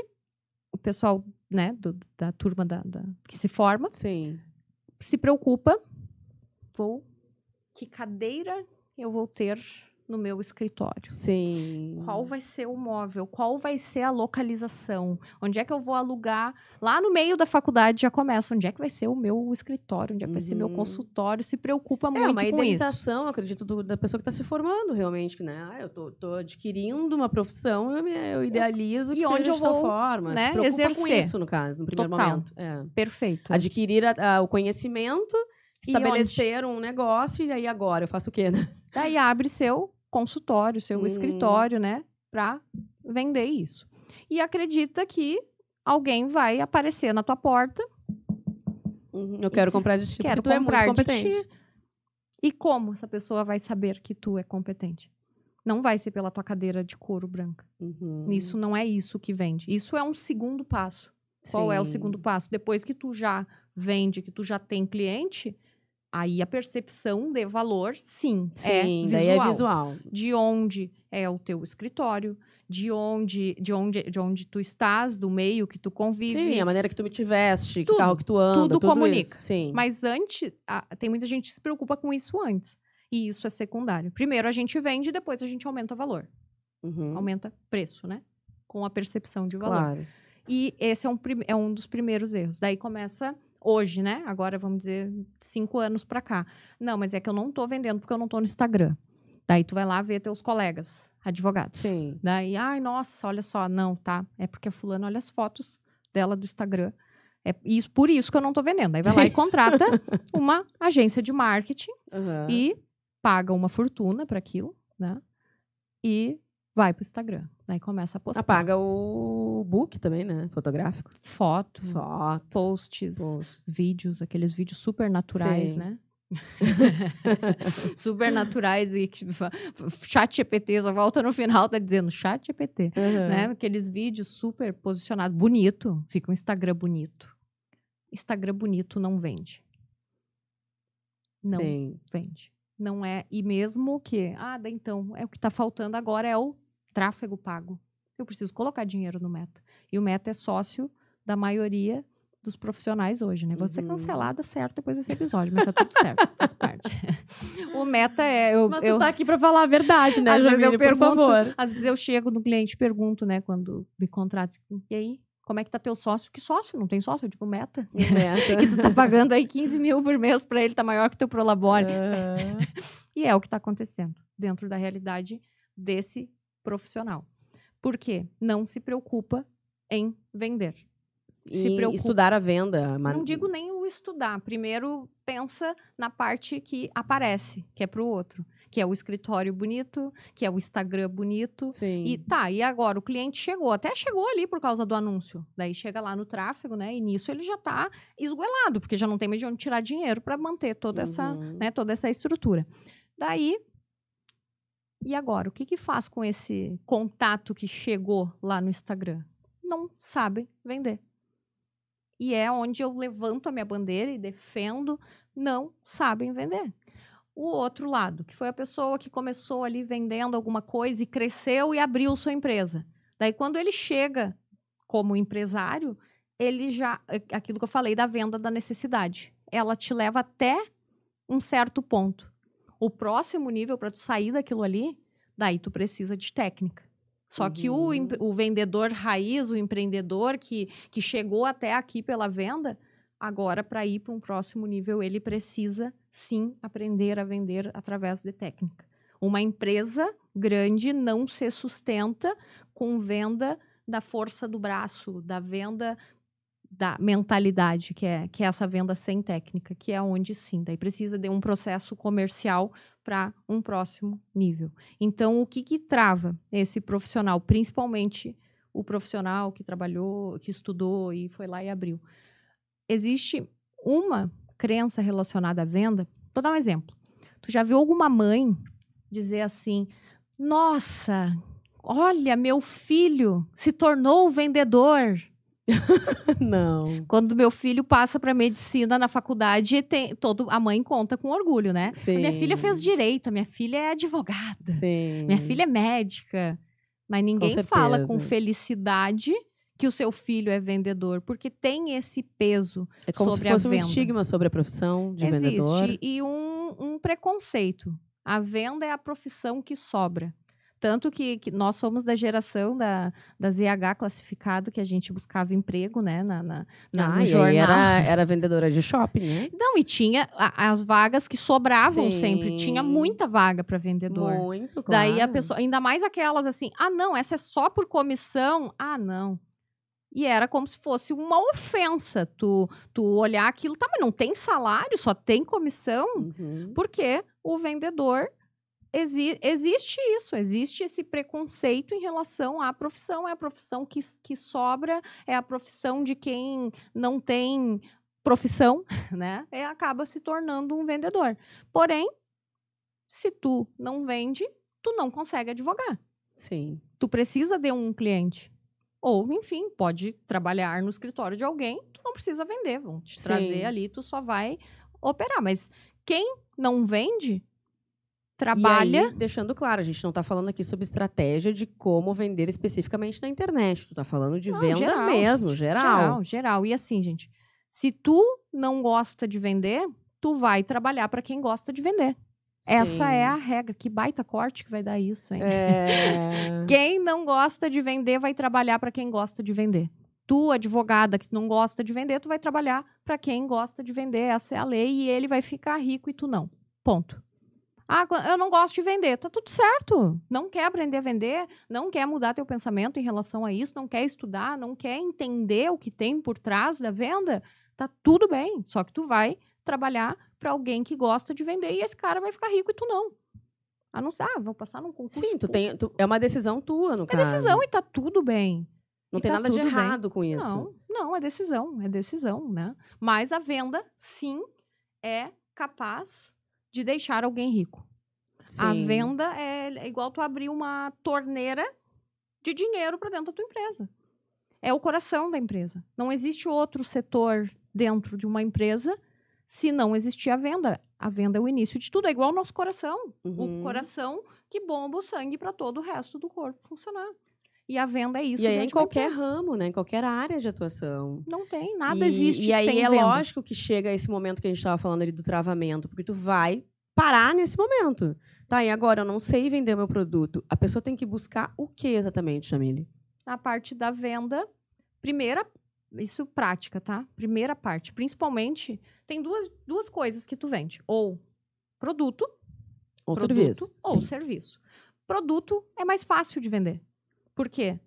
o pessoal, né, da turma que se forma, se preocupa, que cadeira eu vou ter no meu escritório. Sim. Qual vai ser o móvel? Qual vai ser a localização? Onde é que eu vou alugar? Lá no meio da faculdade já começa. Onde é que vai ser o meu escritório? Onde é que vai ser meu consultório? Se preocupa muito com isso. É uma idealização, eu acredito, da pessoa que está se formando realmente, né? Eu tô adquirindo uma profissão, eu idealizo que onde seja eu vou, forma. Né, preocupa exercer. Com isso, no caso, no primeiro momento. Perfeito. Adquirir o conhecimento, estabelecer um negócio, e aí agora eu faço o quê, né? Daí abre seu consultório, seu escritório, né, para vender isso. E acredita que alguém vai aparecer na tua porta. Eu quero comprar de ti, porque tu é muito competente. E como essa pessoa vai saber que tu é competente? Não vai ser pela tua cadeira de couro branca. Isso não é isso que vende. Isso é um segundo passo. Qual é o segundo passo? Depois que tu já vende, que tu já tem cliente, aí a percepção de valor, sim, é visual. Daí é visual. De onde é o teu escritório, de onde tu estás, do meio que tu convive. Sim, a maneira que tu me tiveste, que carro que tu anda, tudo comunica. Isso. Sim. Mas tem muita gente que se preocupa com isso antes. E isso é secundário. Primeiro a gente vende, depois a gente aumenta valor. Aumenta preço, né? Com a percepção de valor. Claro. E esse é um dos primeiros erros. Daí começa... Hoje, né? Agora, vamos dizer, 5 anos pra cá. Não, mas é que eu não tô vendendo porque eu não tô no Instagram. Daí tu vai lá ver teus colegas advogados. Sim. Daí, nossa, olha só. Não, tá? É porque a fulana olha as fotos dela do Instagram. Por isso que eu não tô vendendo. Aí vai lá e contrata uma agência de marketing e paga uma fortuna para aquilo, né? E vai pro Instagram. Daí começa a postar. Apaga o book também, né? Fotográfico. Foto. Posts. Vídeos, aqueles vídeos super naturais, Sim. né? Super naturais e chat GPT, só volta no final, tá dizendo chat GPT, né? Aqueles vídeos super posicionados, bonito, fica um Instagram bonito. Instagram bonito não vende. Não vende. Não é, e mesmo que, daí então, é o que tá faltando agora é o tráfego pago. Eu preciso colocar dinheiro no Meta. E o Meta é sócio da maioria dos profissionais hoje, né? Vou ser cancelada, certo, depois desse episódio, mas tá tudo certo, faz parte. O Meta é... Mas tu tá aqui pra falar a verdade, né, Jamile, às vezes eu pergunto, por favor. Às vezes eu chego no cliente e pergunto, né, quando me contrato, e aí, como é que tá teu sócio? Que sócio? Não tem sócio? Eu digo, Meta. Que tu tá pagando aí 15 mil por mês pra ele, tá maior que teu Prolabore. E é o que tá acontecendo dentro da realidade desse profissional. Por quê? Não se preocupa em vender. Estudar a venda. Não digo nem o estudar. Primeiro, pensa na parte que aparece, que é para o outro. Que é o escritório bonito, que é o Instagram bonito. Sim. E agora o cliente chegou. Até chegou ali por causa do anúncio. Daí chega lá no tráfego, né? E nisso ele já está esgoelado, porque já não tem mais de onde tirar dinheiro para manter toda essa estrutura. Daí, e agora? O que faz com esse contato que chegou lá no Instagram? Não sabe vender. E é onde eu levanto a minha bandeira e defendo, não sabem vender. O outro lado, que foi a pessoa que começou ali vendendo alguma coisa e cresceu e abriu sua empresa. Daí, quando ele chega como empresário, ele já... Aquilo que eu falei da venda da necessidade. Ela te leva até um certo ponto. O próximo nível, para tu sair daquilo ali, daí tu precisa de técnica. Só que o vendedor raiz, o empreendedor que chegou até aqui pela venda, agora, para ir para um próximo nível, ele precisa, sim, aprender a vender através de técnica. Uma empresa grande não se sustenta com venda da força do braço, da venda da mentalidade, que é essa venda sem técnica, que é onde, sim, daí precisa de um processo comercial para um próximo nível. Então, o que trava esse profissional, principalmente o profissional que trabalhou, que estudou e foi lá e abriu? Existe uma crença relacionada à venda. Vou dar um exemplo. Tu já viu alguma mãe dizer assim, nossa, olha, meu filho se tornou vendedor? Não. Quando meu filho passa para medicina na faculdade, a mãe conta com orgulho, né? Sim. Minha filha fez direito, minha filha é advogada, Sim. Minha filha é médica. Mas ninguém fala com felicidade que o seu filho é vendedor, porque tem esse peso sobre a venda. É como se fosse um estigma sobre a profissão de vendedor. Existe, e um preconceito. A venda é a profissão que sobra. Tanto que nós somos da geração da ZH classificado, que a gente buscava emprego, né, no jornal. Era vendedora de shopping, né? Não, e tinha as vagas que sobravam sempre. Tinha muita vaga para vendedor. Muito, claro. Daí a pessoa, ainda mais aquelas assim, não, essa é só por comissão. Não. E era como se fosse uma ofensa tu olhar aquilo, mas não tem salário, só tem comissão, porque o vendedor... Existe isso, existe esse preconceito em relação à profissão. É a profissão que sobra, é a profissão de quem não tem profissão, né? Acaba se tornando um vendedor. Porém, se tu não vende, tu não consegue advogar. Sim. Tu precisa de um cliente. Ou, enfim, pode trabalhar no escritório de alguém, tu não precisa vender. Vão te trazer ali, tu só vai operar. Mas quem não vende... trabalha... E aí, deixando claro, a gente não está falando aqui sobre estratégia de como vender especificamente na internet. Tu está falando de venda geral, mesmo, geral. Geral. E assim, gente, se tu não gosta de vender, tu vai trabalhar para quem gosta de vender. Sim. Essa é a regra. Que baita corte que vai dar isso, hein? Quem não gosta de vender vai trabalhar para quem gosta de vender. Tu, advogada que não gosta de vender, tu vai trabalhar para quem gosta de vender. Essa é a lei e ele vai ficar rico e tu não. Ponto. Eu não gosto de vender. Tá tudo certo. Não quer aprender a vender, não quer mudar teu pensamento em relação a isso, não quer estudar, não quer entender o que tem por trás da venda, tá tudo bem. Só que tu vai trabalhar para alguém que gosta de vender e esse cara vai ficar rico e tu não. Vou passar num concurso. Sim, é uma decisão tua, no caso. É decisão e tá tudo bem. Não tem nada de errado com isso. Não, é decisão, né? Mas a venda, sim, é capaz de deixar alguém rico. Sim. A venda é igual tu abrir uma torneira de dinheiro para dentro da tua empresa. É o coração da empresa. Não existe outro setor dentro de uma empresa se não existir a venda. A venda é o início de tudo. É igual o nosso coração. O coração que bomba o sangue para todo o resto do corpo funcionar. E a venda é isso. E aí em qualquer ramo, né? Em qualquer área de atuação. Não tem, nada existe sem venda. E aí é venda. lógico que chega esse momento que a gente estava falando ali do travamento, porque tu vai parar nesse momento. Tá, e agora eu não sei vender meu produto. A pessoa tem que buscar o que exatamente, Jamile? A parte da venda, isso prática, tá? Primeira parte, principalmente, tem duas coisas que tu vende. Ou produto serviço. Ou serviço. Produto é mais fácil de vender. Por quê?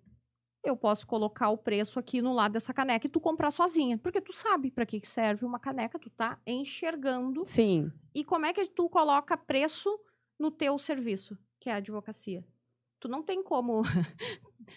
Eu posso colocar o preço aqui no lado dessa caneca e tu comprar sozinha. Porque tu sabe para que serve uma caneca, tu tá enxergando. Sim. E como é que tu coloca preço no teu serviço, que é a advocacia? Tu não tem como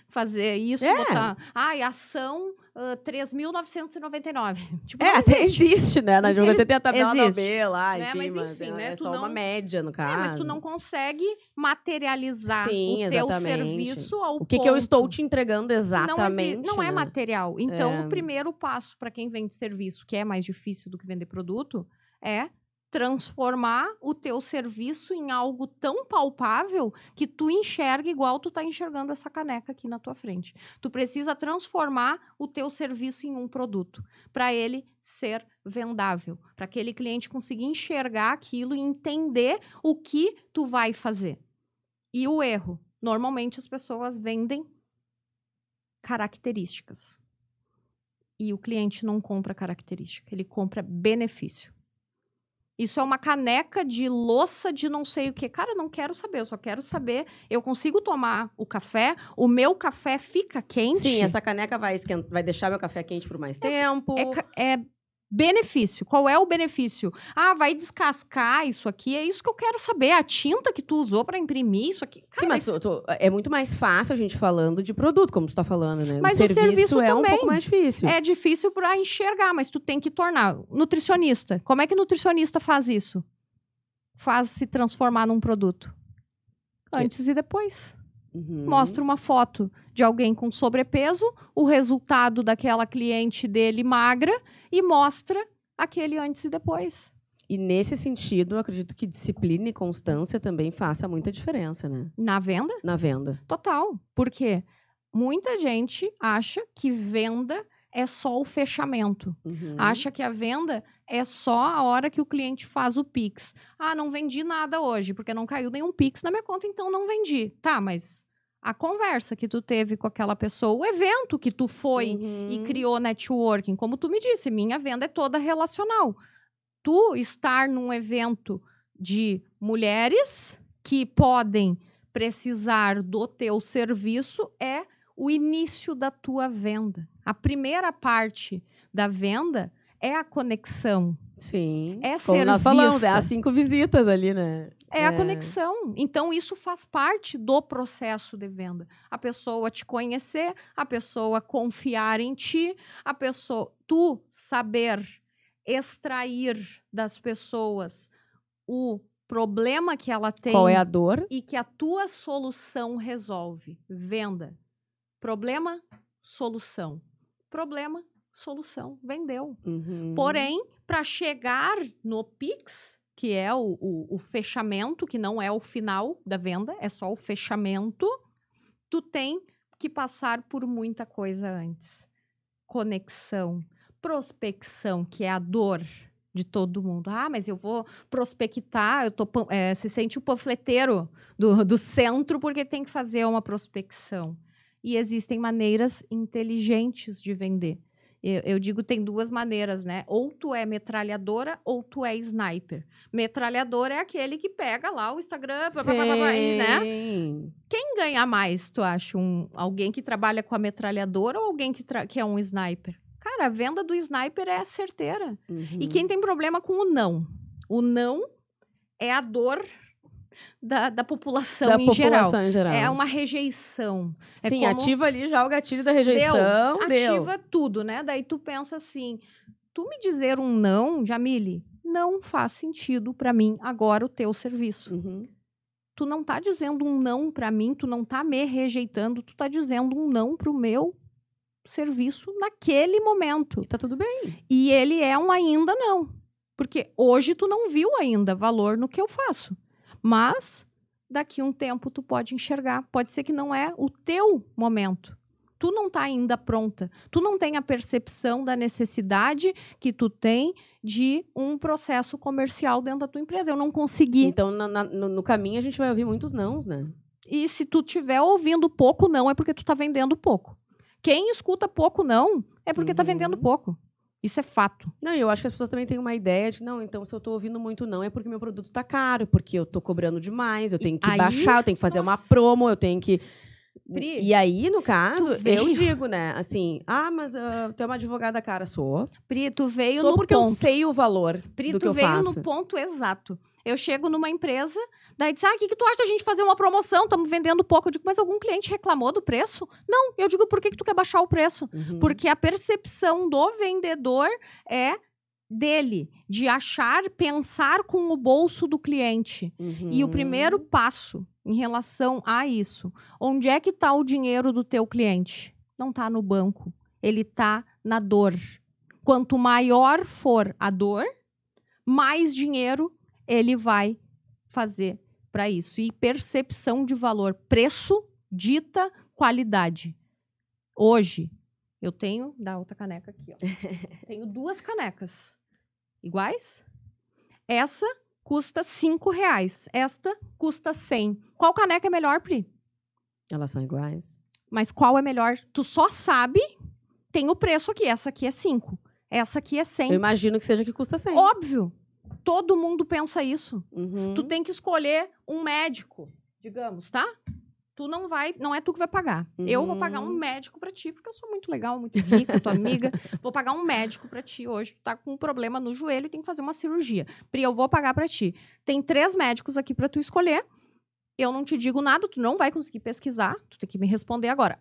fazer isso, botar... ação 3.999. Tipo, até existe, né? Na advocacia tem a tabela da B lá, né? Enfim, mas enfim, né? É só uma média, no caso. Mas tu não consegue materializar o teu serviço ao ponto. O que eu estou te entregando exatamente. Não é material. Então, o primeiro passo para quem vende serviço, que é mais difícil do que vender produto, é transformar o teu serviço em algo tão palpável que tu enxerga igual tu tá enxergando essa caneca aqui na tua frente. Tu precisa transformar o teu serviço em um produto para ele ser vendável, para aquele cliente conseguir enxergar aquilo e entender o que tu vai fazer. E o erro, normalmente as pessoas vendem características. E o cliente não compra característica, ele compra benefício. Isso é uma caneca de louça de não sei o quê. Cara, eu não quero saber, eu só quero saber. Eu consigo tomar o café, o meu café fica quente. Sim, essa caneca vai deixar meu café quente por mais tempo. É benefício. Qual é o benefício? Vai descascar isso aqui, é isso que eu quero saber. A tinta que tu usou para imprimir isso aqui. Cara, sim, mas é muito mais fácil a gente falando de produto, como tu tá falando, né? Mas o serviço é também um pouco mais difícil. É difícil para enxergar, mas tu tem que tornar. Nutricionista. Como é que nutricionista faz isso? Faz se transformar num produto. Antes e depois. Mostra uma foto de alguém com sobrepeso, o resultado daquela cliente dele magra e mostra aquele antes e depois. E nesse sentido, eu acredito que disciplina e constância também faça muita diferença, né? Na venda? Na venda. Total. Porque muita gente acha que venda é só o fechamento. Acha que a venda é só a hora que o cliente faz o Pix. Não vendi nada hoje, porque não caiu nenhum Pix na minha conta, então não vendi. Tá, mas a conversa que tu teve com aquela pessoa, o evento que tu foi e criou networking, como tu me disse, minha venda é toda relacional. Tu estar num evento de mulheres que podem precisar do teu serviço é o início da tua venda. A primeira parte da venda é a conexão. Sim. É como ser nós falamos, vista. é as 5 visitas ali, né? É a conexão. Então, isso faz parte do processo de venda. A pessoa te conhecer, a pessoa confiar em ti, tu saber extrair das pessoas o problema que ela tem. Qual é a dor? E que a tua solução resolve. Venda. Problema, solução. Problema, solução. Vendeu. Porém, para chegar no Pix, que é o fechamento, que não é o final da venda, é só o fechamento, tu tem que passar por muita coisa antes. Conexão, prospecção, que é a dor de todo mundo. Mas eu vou prospectar, se sente o panfleteiro do centro porque tem que fazer uma prospecção. E existem maneiras inteligentes de vender. Eu digo, tem duas maneiras, né? Ou tu é metralhadora ou tu é sniper. Metralhadora é aquele que pega lá o Instagram, né? Quem ganha mais, tu acha? Alguém que trabalha com a metralhadora ou alguém que é um sniper? Cara, a venda do sniper é certeira. E quem tem problema com o não? O não é a dor da população em geral. É uma rejeição. Sim, como... ativa ali já o gatilho da rejeição. Ativa tudo, né? Daí tu pensa assim, tu me dizer um não, Jamile, não faz sentido para mim agora o teu serviço. Tu não tá dizendo um não para mim, tu não tá me rejeitando, tu tá dizendo um não pro meu serviço naquele momento. E tá tudo bem. E ele é um ainda não. Porque hoje tu não viu ainda valor no que eu faço. Mas daqui um tempo tu pode enxergar. Pode ser que não é o teu momento. Tu não tá ainda pronta. Tu não tem a percepção da necessidade que tu tem de um processo comercial dentro da tua empresa. Eu não consegui. Então, no caminho, a gente vai ouvir muitos nãos, né? E se tu estiver ouvindo pouco não, é porque tu tá vendendo pouco. Quem escuta pouco não, é porque tá vendendo pouco. Isso é fato. Não, eu acho que as pessoas também têm uma ideia de, não, então se eu tô ouvindo muito não, é porque meu produto tá caro, porque eu tô cobrando demais, eu tenho que baixar, eu tenho que fazer uma promo, eu tenho que... Pri, e aí, no caso, eu digo, né, assim, mas tu é uma advogada cara, sou. Pri, tu veio sou no porque ponto. Eu sei o valor Pri, do que eu faço. Tu veio no ponto exato. Eu chego numa empresa, daí diz, o que tu acha da gente fazer uma promoção? Estamos vendendo pouco. Eu digo, mas algum cliente reclamou do preço? Não, eu digo, por que tu quer baixar o preço? Porque a percepção do vendedor é dele, de pensar com o bolso do cliente. E o primeiro passo em relação a isso, onde é que está o dinheiro do teu cliente? Não está no banco, ele está na dor. Quanto maior for a dor, mais dinheiro ele vai fazer para isso. E percepção de valor. Preço dita qualidade. Hoje, eu tenho... Dá outra caneca aqui. Ó. Tenho 2 canecas. Iguais? Essa custa R$5. Esta custa 100. Qual caneca é melhor, Pri? Elas são iguais. Mas qual é melhor? Tu só sabe... Tem o preço aqui. Essa aqui é 5. Essa aqui é 100. Eu imagino que seja que custa 100. Óbvio. Todo mundo pensa isso. Tu tem que escolher um médico, digamos, tá? Tu não é tu que vai pagar. Eu vou pagar um médico pra ti, porque eu sou muito legal, muito rica, tua amiga. Vou pagar um médico pra ti hoje. Tu tá com um problema no joelho e tem que fazer uma cirurgia. Pri, eu vou pagar pra ti. Tem 3 médicos aqui pra tu escolher. Eu não te digo nada, tu não vai conseguir pesquisar. Tu tem que me responder agora.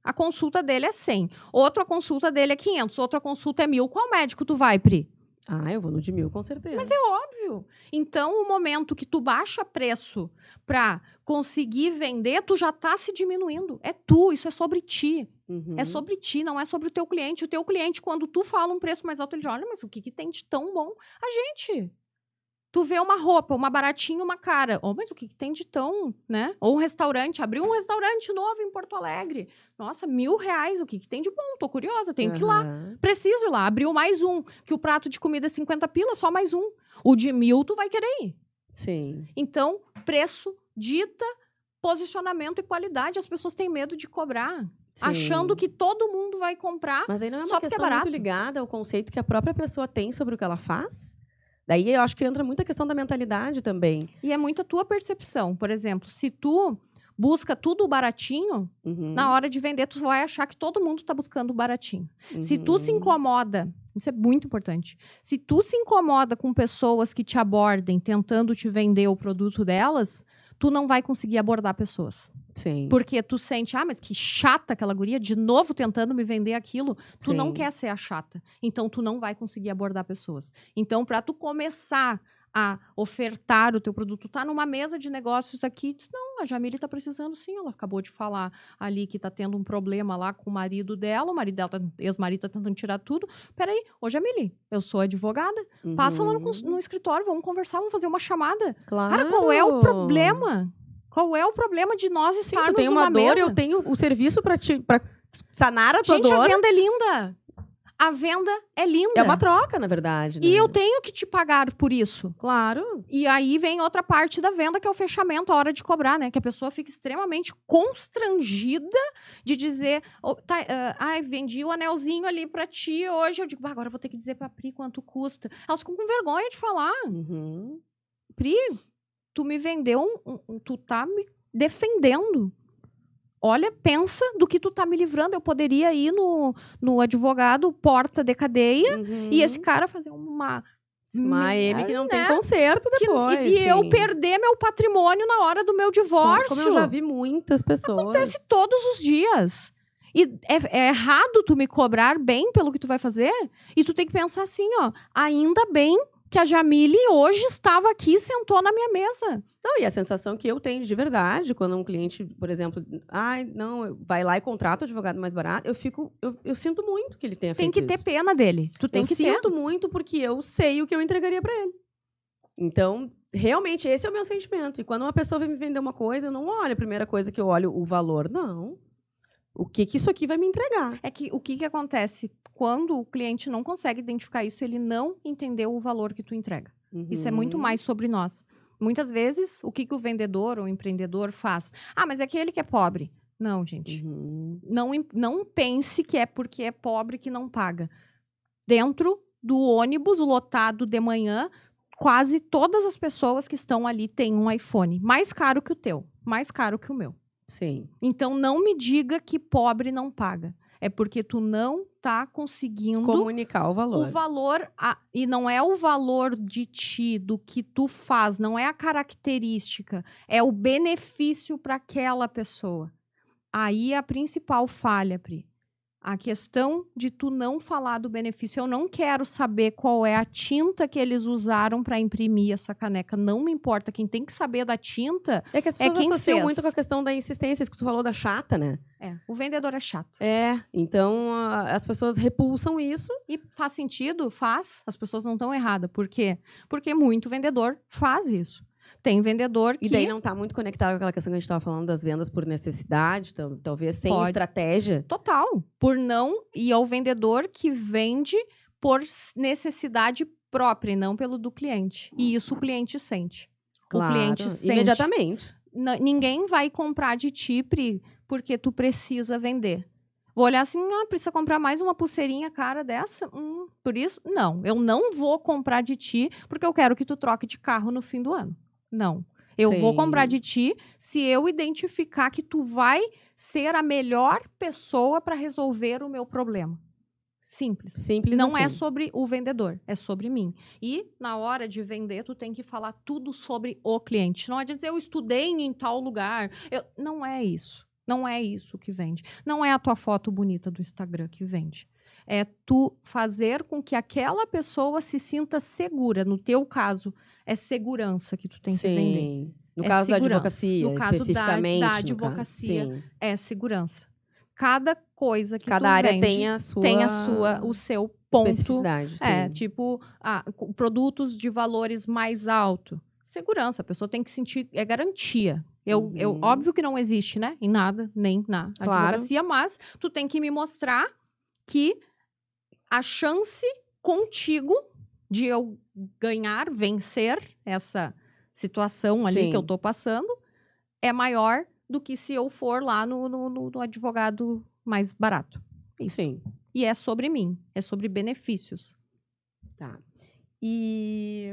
A consulta dele é 100. Outro, a consulta dele é 500. Outra consulta é 1.000. Qual médico tu vai, Pri? Eu vou no de 1.000, com certeza. Mas é óbvio. Então, o momento que tu baixa preço para conseguir vender, tu já tá se diminuindo. É tu, isso é sobre ti. É sobre ti, não é sobre o teu cliente. O teu cliente, quando tu fala um preço mais alto, ele diz, olha, mas o que tem de tão bom? A gente... Tu vê uma roupa, uma baratinha, uma cara. Mas o que tem de tão, né? Ou um restaurante. Abriu um restaurante novo em Porto Alegre. Nossa, R$1.000. O que tem de bom? Tô curiosa, tenho que ir lá. Preciso ir lá. Abriu mais um. Que o prato de comida é 50 pila, só mais um. O de 1.000, tu vai querer ir. Sim. Então, preço dita posicionamento e qualidade. As pessoas têm medo de cobrar. Sim. Achando que todo mundo vai comprar. Mas aí não é uma questão muito ligada ao conceito que a própria pessoa tem sobre o que ela faz? Daí eu acho que entra muita questão da mentalidade também. E é muito a tua percepção. Por exemplo, se tu busca tudo baratinho, na hora de vender, tu vai achar que todo mundo está buscando o baratinho. Se tu se incomoda, isso é muito importante, se tu se incomoda com pessoas que te abordem tentando te vender o produto delas, tu não vai conseguir abordar pessoas. Sim. Porque tu sente, mas que chata aquela guria, de novo tentando me vender aquilo. Tu não quer ser a chata. Então, tu não vai conseguir abordar pessoas. Então, para tu começar a ofertar o teu produto, tá numa mesa de negócios aqui, diz, não, a Jamile tá precisando sim, ela acabou de falar ali que tá tendo um problema lá com o marido dela, ex-marido tá tentando tirar tudo. Peraí, ô Jamile, eu sou advogada, passa lá no escritório, vamos conversar, vamos fazer uma chamada. Claro. Cara, qual é o problema? Qual é o problema de nós estarmos numa mesa? Tu tem uma dor, eu tenho o serviço para sanar a tua dor. Gente, a venda é linda. A venda é linda. É uma troca, na verdade. Né? E eu tenho que te pagar por isso. Claro. E aí vem outra parte da venda, que é o fechamento, a hora de cobrar, né? Que a pessoa fica extremamente constrangida de dizer, vendi o anelzinho ali pra ti hoje. Eu digo, agora eu vou ter que dizer pra Pri quanto custa. Elas ficam com vergonha de falar. Pri, tu me vendeu, tu tá me defendendo. Olha, pensa do que tu tá me livrando. Eu poderia ir no advogado, porta de cadeia, e esse cara fazer uma Uma AM que não tem conserto depois. E eu perder meu patrimônio na hora do meu divórcio. Como eu já vi muitas pessoas. Acontece todos os dias. E é errado tu me cobrar bem pelo que tu vai fazer? E tu tem que pensar assim, ó, ainda bem que a Jamile hoje estava aqui e sentou na minha mesa. Não, e a sensação que eu tenho de verdade, quando um cliente, por exemplo, vai lá e contrata o advogado mais barato, eu sinto muito que ele tenha feito isso. Tem que ter pena dele. Eu sinto muito porque eu sei o que eu entregaria para ele. Então, realmente, esse é o meu sentimento. E quando uma pessoa vem me vender uma coisa, eu não olho a primeira coisa que eu olho o valor. Não. O que isso aqui vai me entregar? É que o que acontece quando o cliente não consegue identificar isso, ele não entendeu o valor que tu entrega. Uhum. Isso é muito mais sobre nós. Muitas vezes, o que o vendedor ou o empreendedor faz? Mas é que ele que é pobre. Não, gente. Uhum. Não pense que é porque é pobre que não paga. Dentro do ônibus lotado de manhã, quase todas as pessoas que estão ali têm um iPhone. Mais caro que o teu. Mais caro que o meu. Sim. Então, não me diga que pobre não paga. É porque tu não está conseguindo comunicar o valor. O valor, e não é o valor de ti, do que tu faz, não é a característica, é o benefício para aquela pessoa. Aí é a principal falha, Pri. A questão de tu não falar do benefício. Eu não quero saber qual é a tinta que eles usaram para imprimir essa caneca. Não me importa. Quem tem que saber da tinta é que as pessoas quem associam fez. muito com a questão da insistência, isso que tu falou da chata, né? O vendedor é chato. Então as pessoas repulsam isso. E faz sentido? Faz. As pessoas não estão erradas. Por quê? Porque muito vendedor faz isso. Tem vendedor que... E daí não está muito conectado com aquela questão que a gente estava falando das vendas por necessidade, talvez sem estratégia. Total. E é o vendedor que vende por necessidade própria, e não pelo do cliente. E isso o cliente sente. Claro, o cliente sente. Imediatamente. Ninguém vai comprar de ti, Pri, porque tu precisa vender. Vou olhar assim, precisa comprar mais uma pulseirinha cara dessa? Por isso, não. Eu não vou comprar de ti porque eu quero que tu troque de carro no fim do ano. Não. Eu vou comprar de ti se eu identificar que tu vai ser a melhor pessoa para resolver o meu problema. Simples. Simples Não assim. é sobre o vendedor, é sobre mim. E, na hora de vender, tu tem que falar tudo sobre o cliente. Não adianta dizer, eu estudei em tal lugar. Não é isso. Não é isso que vende. Não é a tua foto bonita do Instagram que vende. É tu fazer com que aquela pessoa se sinta segura. No teu caso, é segurança que tu tem que vender. No caso segurança. da advocacia, no caso especificamente. Da advocacia, é segurança. Cada coisa que cada tu área vende tem o seu ponto. Especificidade, tipo, produtos de valores mais altos. Segurança, a pessoa tem que sentir, é garantia. Óbvio que não existe, né? Em nada, nem na advocacia, mas tu tem que me mostrar que a chance contigo de eu vencer essa situação ali que eu tô passando, é maior do que se eu for lá no advogado mais barato. Isso. Sim. E é sobre mim, é sobre benefícios. Tá. E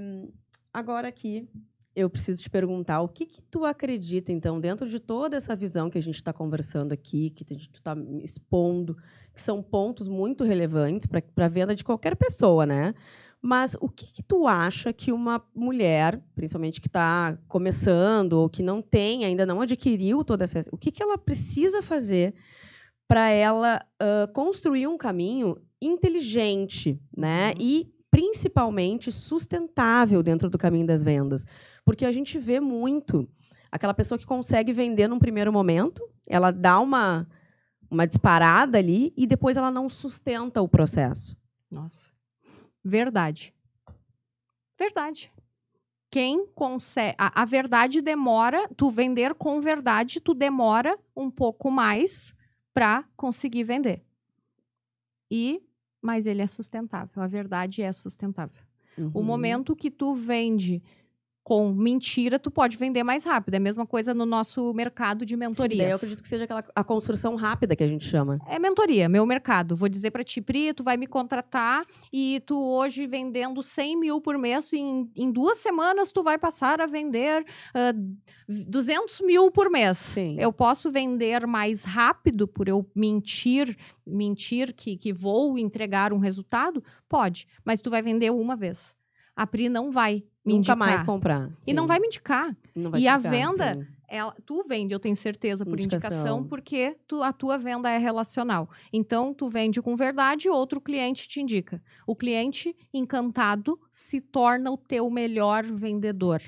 agora aqui, eu preciso te perguntar, o que tu acredita, então, dentro de toda essa visão que a gente está conversando aqui, que tu está expondo, que são pontos muito relevantes para a venda de qualquer pessoa, né? Mas o que tu acha que uma mulher, principalmente que está começando ou que ainda não adquiriu toda essa... O que ela precisa fazer para ela construir um caminho inteligente, né? E, principalmente, sustentável dentro do caminho das vendas? Porque a gente vê muito aquela pessoa que consegue vender num primeiro momento, ela dá uma disparada ali e depois ela não sustenta o processo. Nossa. Verdade. Quem consegue... A verdade demora... Tu vender com verdade, tu demora um pouco mais para conseguir vender. Mas ele é sustentável. A verdade é sustentável. Uhum. O momento que tu vende com mentira, tu pode vender mais rápido. É a mesma coisa no nosso mercado de mentorias. Sim, eu acredito que seja a construção rápida que a gente chama. É mentoria, meu mercado. Vou dizer para ti, Pri, tu vai me contratar e tu hoje vendendo 100 mil por mês, em 2 semanas tu vai passar a vender 200 mil por mês. Sim. Eu posso vender mais rápido por eu mentir que vou entregar um resultado? Pode, mas tu vai vender uma vez. a Pri não vai me Nunca indicar. mais comprar. E não vai me indicar. Não vai E te a indicar, venda, sim. tu vende, eu tenho certeza, por indicação, Indicação. porque a tua venda é relacional. Então, tu vende com verdade, outro cliente te indica. O cliente encantado se torna o teu melhor vendedor.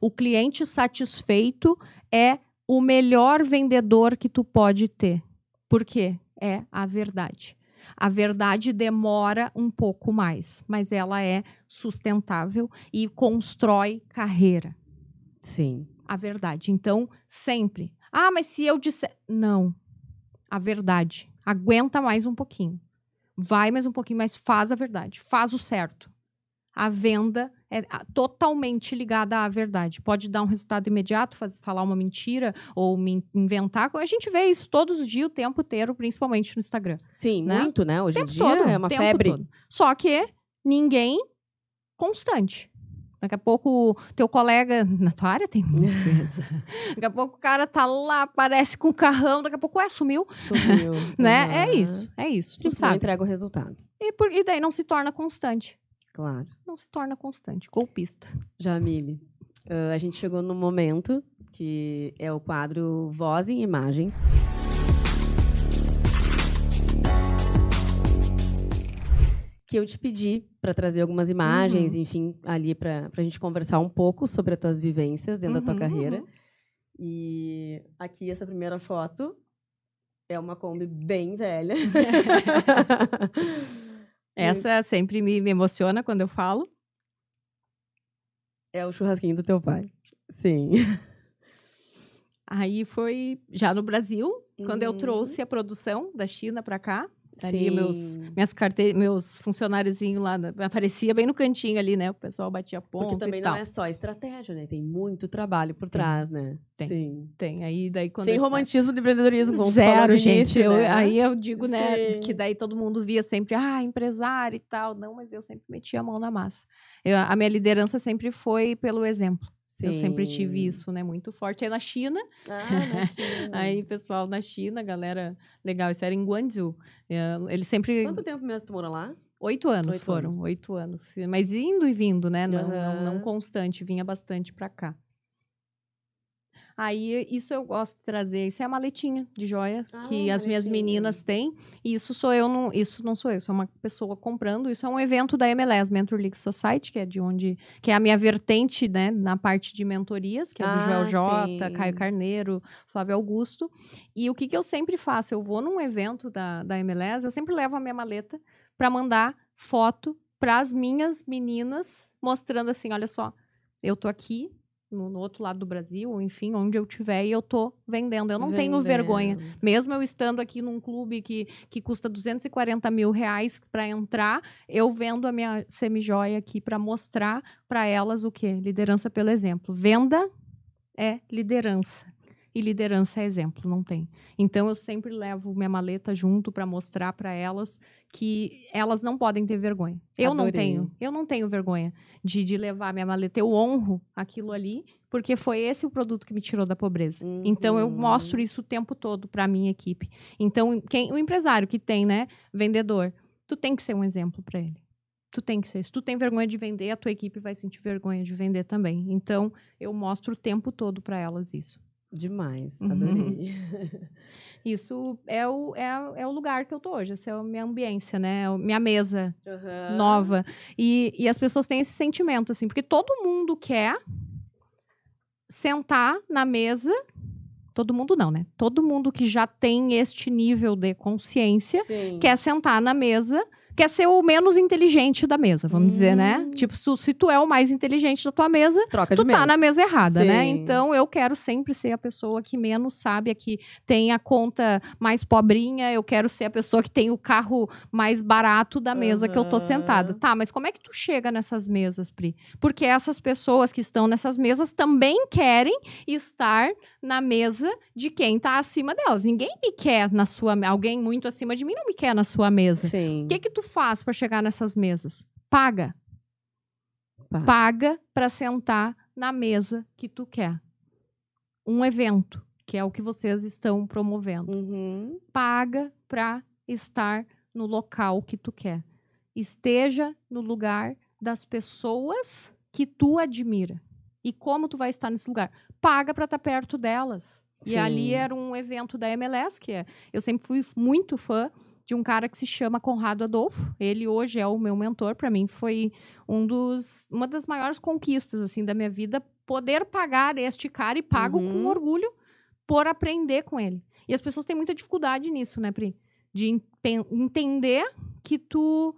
O cliente satisfeito é o melhor vendedor que tu pode ter. Por quê? É a verdade. A verdade demora um pouco mais, mas ela é sustentável e constrói carreira. Sim. A verdade. Então, sempre. Ah, mas se eu disser... Não. A verdade. Aguenta mais um pouquinho. Vai mais um pouquinho, mas faz a verdade. Faz o certo. A venda é totalmente ligada à verdade. Pode dar um resultado imediato, falar uma mentira ou inventar. A gente vê isso todos os dias, o tempo inteiro, principalmente no Instagram. Sim, né? muito, né? Hoje em dia todo, é uma febre. Todo. Só que ninguém constante. Daqui a pouco, teu colega... Na tua área tem muito isso. Daqui a pouco o cara tá lá, aparece com o carrão, daqui a pouco, sumiu. Sumiu. né? É isso. Tu sabe. Não entrega o resultado. E daí não se torna constante. Claro. Não se torna constante. Golpista. Jamile, a gente chegou no momento que é o quadro Voz em Imagens. Que eu te pedi para trazer algumas imagens, enfim, ali para a gente conversar um pouco sobre as tuas vivências dentro da tua carreira. E aqui, essa primeira foto é uma Kombi bem velha. Essa sempre me emociona quando eu falo. É o churrasquinho do teu pai. Sim. Aí foi já no Brasil, quando eu trouxe a produção da China para cá. Ali meus funcionáriozinhos lá, aparecia bem no cantinho ali, né? O pessoal batia ponto. Porque também e tal. não é só estratégia, né? Tem muito trabalho por trás, né? Tem. Aí daí quando sem romantismo de empreendedorismo, como zero, gente. Início, né? Aí eu digo, né? Que daí todo mundo via sempre, empresário e tal. Não, mas eu sempre metia a mão na massa. A minha liderança sempre foi pelo exemplo. Sim. Eu sempre tive isso, né? Muito forte. Aí na China. Na China. Aí, pessoal, na China, galera, legal. Isso era em Guangzhou. Ele sempre... Quanto tempo mesmo tu morou lá? 8 anos foram. 8 anos. Mas indo e vindo, né? Não constante. Vinha bastante pra cá. Aí, isso eu gosto de trazer. Isso é a maletinha de joia que as minhas meninas têm. E isso isso não sou eu. Sou uma pessoa comprando. Isso é um evento da MLS, Mentor League Society, que é a minha vertente, né, na parte de mentorias, que é do Joel J, Caio Carneiro, Flávio Augusto. E o que eu sempre faço? Eu vou num evento da MLS, eu sempre levo a minha maleta para mandar foto para as minhas meninas, mostrando assim, olha só, eu tô aqui, no outro lado do Brasil, ou enfim, onde eu estiver, e eu tô vendendo. Eu não tenho vergonha. Mesmo eu estando aqui num clube que custa R$240 mil para entrar, eu vendo a minha semijoia aqui para mostrar para elas o quê? Liderança pelo exemplo. Venda é liderança. E liderança é exemplo, não tem. Então, eu sempre levo minha maleta junto para mostrar para elas que elas não podem ter vergonha. Eu não tenho vergonha de levar minha maleta. Eu honro aquilo ali, porque foi esse o produto que me tirou da pobreza. Então, eu mostro isso o tempo todo para a minha equipe. Então, o empresário que tem, né, vendedor, tu tem que ser um exemplo para ele. Tu tem que ser. Se tu tem vergonha de vender, a tua equipe vai sentir vergonha de vender também. Então, eu mostro o tempo todo para elas isso. Demais, adorei. Isso é o lugar que eu tô hoje, essa é a minha ambiência, né? Minha mesa nova. E as pessoas têm esse sentimento, assim, porque todo mundo quer sentar na mesa. Todo mundo não, né? Todo mundo que já tem este nível de consciência quer sentar na mesa, quer ser o menos inteligente da mesa, vamos dizer, né? Tipo, se tu é o mais inteligente da tua mesa, tu tá na mesa errada, né? Então, eu quero sempre ser a pessoa que menos sabe, a que tem a conta mais pobrinha, eu quero ser a pessoa que tem o carro mais barato da mesa que eu tô sentada. Tá, mas como é que tu chega nessas mesas, Pri? Porque essas pessoas que estão nessas mesas também querem estar na mesa de quem tá acima delas. Ninguém me quer na sua... Alguém muito acima de mim não me quer na sua mesa. O que tu faz para chegar nessas mesas? Paga. Paga para sentar na mesa que tu quer. Um evento, que é o que vocês estão promovendo. Paga para estar no local que tu quer. Esteja no lugar das pessoas que tu admira. E como tu vai estar nesse lugar? Paga para estar perto delas. Sim. E ali era um evento da MLS, eu sempre fui muito fã de um cara que se chama Conrado Adolfo. Ele hoje é o meu mentor. Para mim foi uma das maiores conquistas assim da minha vida, poder pagar este cara, e pago com orgulho por aprender com ele. E as pessoas têm muita dificuldade nisso, né, Pri? De entender que tu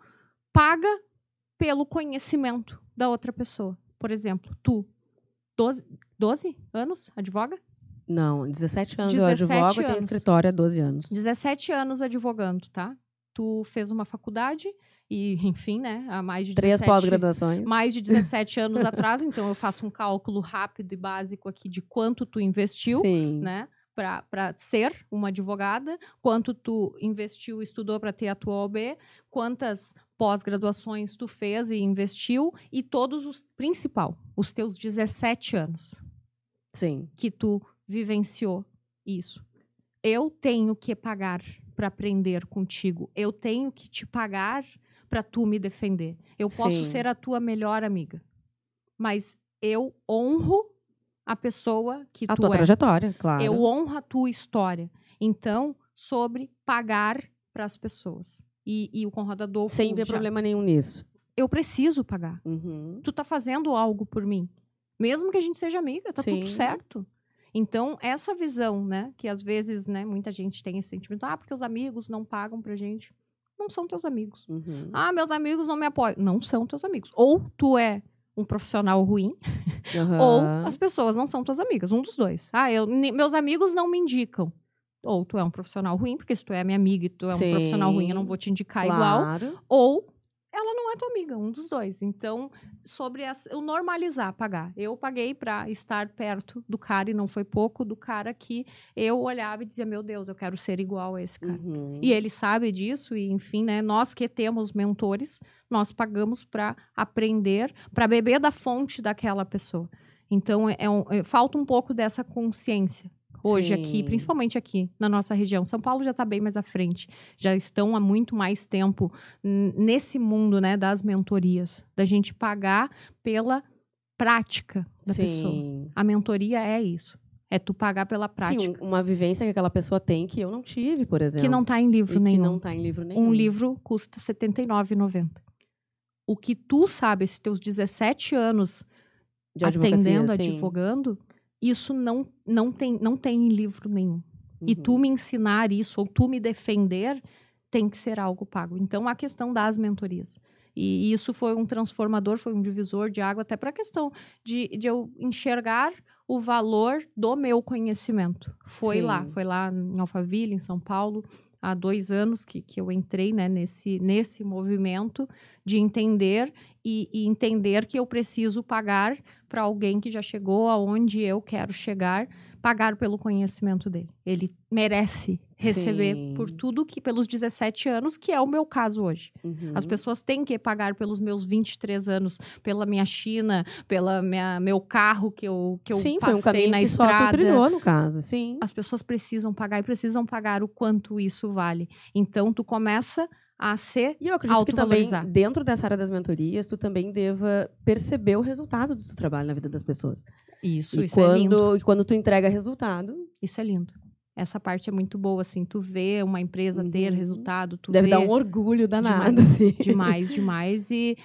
paga pelo conhecimento da outra pessoa. Por exemplo, tu, 12 anos, advoga? Não, 17 anos eu advogo e tenho escritório há 12 anos. 17 anos advogando, tá? Tu fez uma faculdade e, enfim, né, há mais de 3 pós-graduações. Mais de 17 anos atrás, então eu faço um cálculo rápido e básico aqui de quanto tu investiu, Sim. né, para ser uma advogada, quanto tu investiu e estudou para ter a tua OAB, quantas pós-graduações tu fez e investiu, e principal, os teus 17 anos. Sim. Que tu vivenciou isso. Eu tenho que pagar para aprender contigo. Eu tenho que te pagar para tu me defender. Eu posso ser a tua melhor amiga, mas eu honro a pessoa que tu é. A tua trajetória, claro. Eu honro a tua história. Então, sobre pagar para as pessoas. E o Conrado Adolfo... Sem ver problema nenhum nisso. Eu preciso pagar. Tu tá fazendo algo por mim. Mesmo que a gente seja amiga, tá tudo certo. Então, essa visão, né, que às vezes, né, muita gente tem esse sentimento, porque os amigos não pagam pra gente. Não são teus amigos. Meus amigos não me apoiam. Não são teus amigos. Ou tu é um profissional ruim, ou as pessoas não são tuas amigas. Um dos dois. Meus amigos não me indicam. Ou tu é um profissional ruim, porque se tu é minha amiga e tu é um profissional ruim, eu não vou te indicar igual. Ou ela não é tua amiga, um dos dois. Então, sobre eu normalizar pagar. Eu paguei para estar perto do cara, e não foi pouco, do cara que eu olhava e dizia, meu Deus, eu quero ser igual a esse cara. E ele sabe disso, e enfim, né, nós que temos mentores, nós pagamos para aprender, para beber da fonte daquela pessoa. Então, falta um pouco dessa consciência. Hoje aqui, principalmente aqui na nossa região. São Paulo já está bem mais à frente. Já estão há muito mais tempo nesse mundo, né, das mentorias. Da gente pagar pela prática da pessoa. A mentoria é isso. É tu pagar pela prática. Uma vivência que aquela pessoa tem que eu não tive, por exemplo. Que não está em livro nenhum. Que não está em livro nenhum. Um livro custa R$ 79,90. O que tu sabe, esses teus 17 anos de atendendo, advogando... Isso não tem em livro nenhum. E tu me ensinar isso, ou tu me defender, tem que ser algo pago. Então, a questão das mentorias. E isso foi um transformador, foi um divisor de água, até para a questão de eu enxergar o valor do meu conhecimento. Foi lá em Alphaville, em São Paulo, há 2 anos que eu entrei, né, nesse movimento de entender e entender que eu preciso pagar para alguém que já chegou aonde eu quero chegar, pagar pelo conhecimento dele. Ele merece receber por tudo pelos 17 anos, que é o meu caso hoje. As pessoas têm que pagar pelos meus 23 anos, pela minha China, pela meu carro que eu passei na estrada. Só trilhou, no caso, sim. As pessoas precisam pagar, e precisam pagar o quanto isso vale. Então, tu começa a ser E eu acredito que também, dentro dessa área das mentorias, tu também deva perceber o resultado do teu trabalho na vida das pessoas. Isso é lindo. E quando tu entrega resultado... Isso é lindo. Essa parte é muito boa, assim, tu vê uma empresa ter resultado, tu deve vê... dar um orgulho danado, assim. Demais. E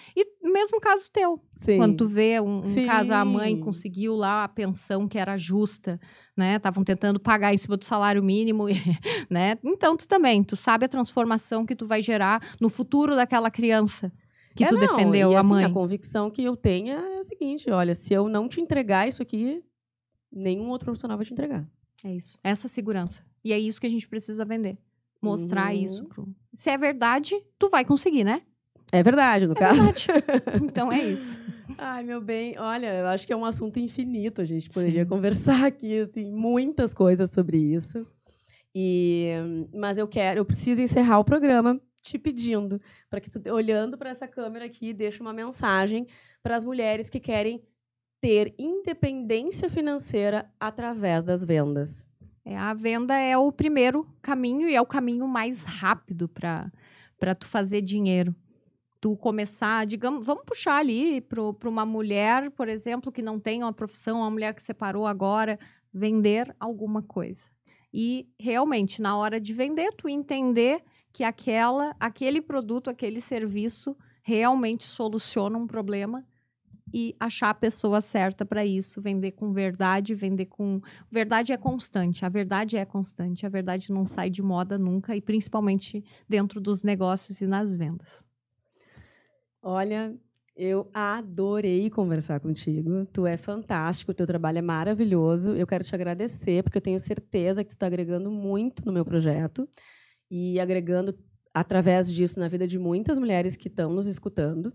mesmo caso teu. Quando tu vê um caso, a mãe conseguiu lá a pensão que era justa, né? Estavam tentando pagar em cima do salário mínimo, né? Então, tu sabe a transformação que tu vai gerar no futuro daquela criança que tu defendeu, a mãe. A convicção que eu tenho é a seguinte, olha, se eu não te entregar isso aqui, nenhum outro profissional vai te entregar. É isso. Essa segurança. E é isso que a gente precisa vender. Mostrar isso. Se é verdade, tu vai conseguir, né? É verdade, no caso. Verdade. Então é isso. Ai, meu bem, olha, eu acho que é um assunto infinito. A gente poderia conversar aqui, assim, muitas coisas sobre isso. Mas eu preciso encerrar o programa te pedindo para que tu, olhando para essa câmera aqui, deixe uma mensagem para as mulheres que querem ter independência financeira através das vendas. A venda é o primeiro caminho e é o caminho mais rápido para tu fazer dinheiro. tu começar, digamos, vamos puxar ali para uma mulher, por exemplo, que não tem uma profissão, uma mulher que separou agora, vender alguma coisa. E realmente, na hora de vender, tu entender que aquele produto, aquele serviço realmente soluciona um problema e achar a pessoa certa para isso, vender com verdade, vender com... Verdade é constante, a verdade é constante, a verdade não sai de moda nunca, e principalmente dentro dos negócios e nas vendas. Olha, eu adorei conversar contigo. Tu é fantástico, o teu trabalho é maravilhoso. Eu quero te agradecer, porque eu tenho certeza que tu está agregando muito no meu projeto e agregando, através disso, na vida de muitas mulheres que estão nos escutando.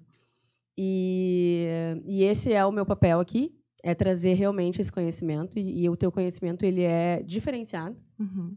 E esse é o meu papel aqui, é trazer realmente esse conhecimento. E o teu conhecimento ele é diferenciado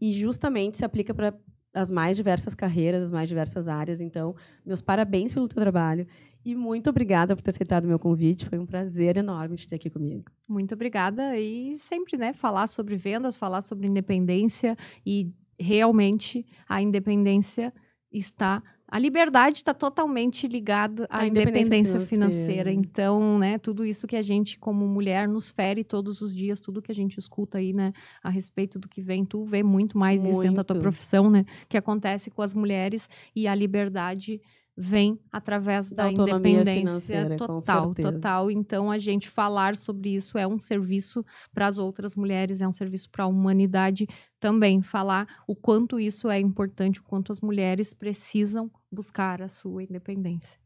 e justamente se aplica para as mais diversas carreiras, as mais diversas áreas. Então, meus parabéns pelo teu trabalho e muito obrigada por ter aceitado o meu convite. Foi um prazer enorme te ter aqui comigo. Muito obrigada. E sempre, né, falar sobre vendas, falar sobre independência, e realmente a independência está... A liberdade está totalmente ligada à independência financeira. Então, né, tudo isso que a gente, como mulher, nos fere todos os dias, tudo que a gente escuta aí, né, a respeito do que vem, tu vê muito mais isso dentro da tua profissão, né, que acontece com as mulheres, e a liberdade vem através da independência total. Então, a gente falar sobre isso é um serviço para as outras mulheres, é um serviço para a humanidade também. Falar o quanto isso é importante, o quanto as mulheres precisam buscar a sua independência.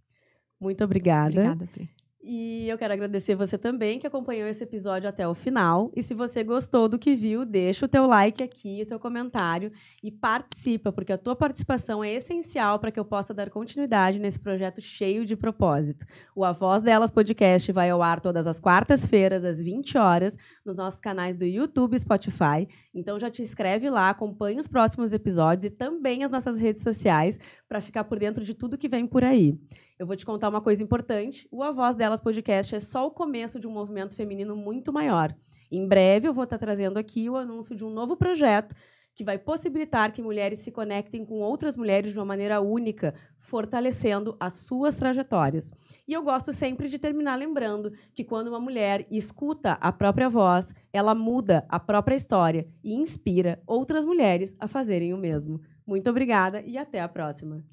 Muito obrigada. Obrigada, Pri. E eu quero agradecer você também que acompanhou esse episódio até o final. E se você gostou do que viu, deixa o teu like aqui, o teu comentário e participa, porque a tua participação é essencial para que eu possa dar continuidade nesse projeto cheio de propósito. O A Voz Delas Podcast vai ao ar todas as quartas-feiras, às 20 horas, nos nossos canais do YouTube e Spotify. Então já te inscreve lá, acompanha os próximos episódios e também as nossas redes sociais para ficar por dentro de tudo que vem por aí. Eu vou te contar uma coisa importante. O A Voz Delas Podcast é só o começo de um movimento feminino muito maior. Em breve, eu vou estar trazendo aqui o anúncio de um novo projeto que vai possibilitar que mulheres se conectem com outras mulheres de uma maneira única, fortalecendo as suas trajetórias. E eu gosto sempre de terminar lembrando que quando uma mulher escuta a própria voz, ela muda a própria história e inspira outras mulheres a fazerem o mesmo. Muito obrigada e até a próxima.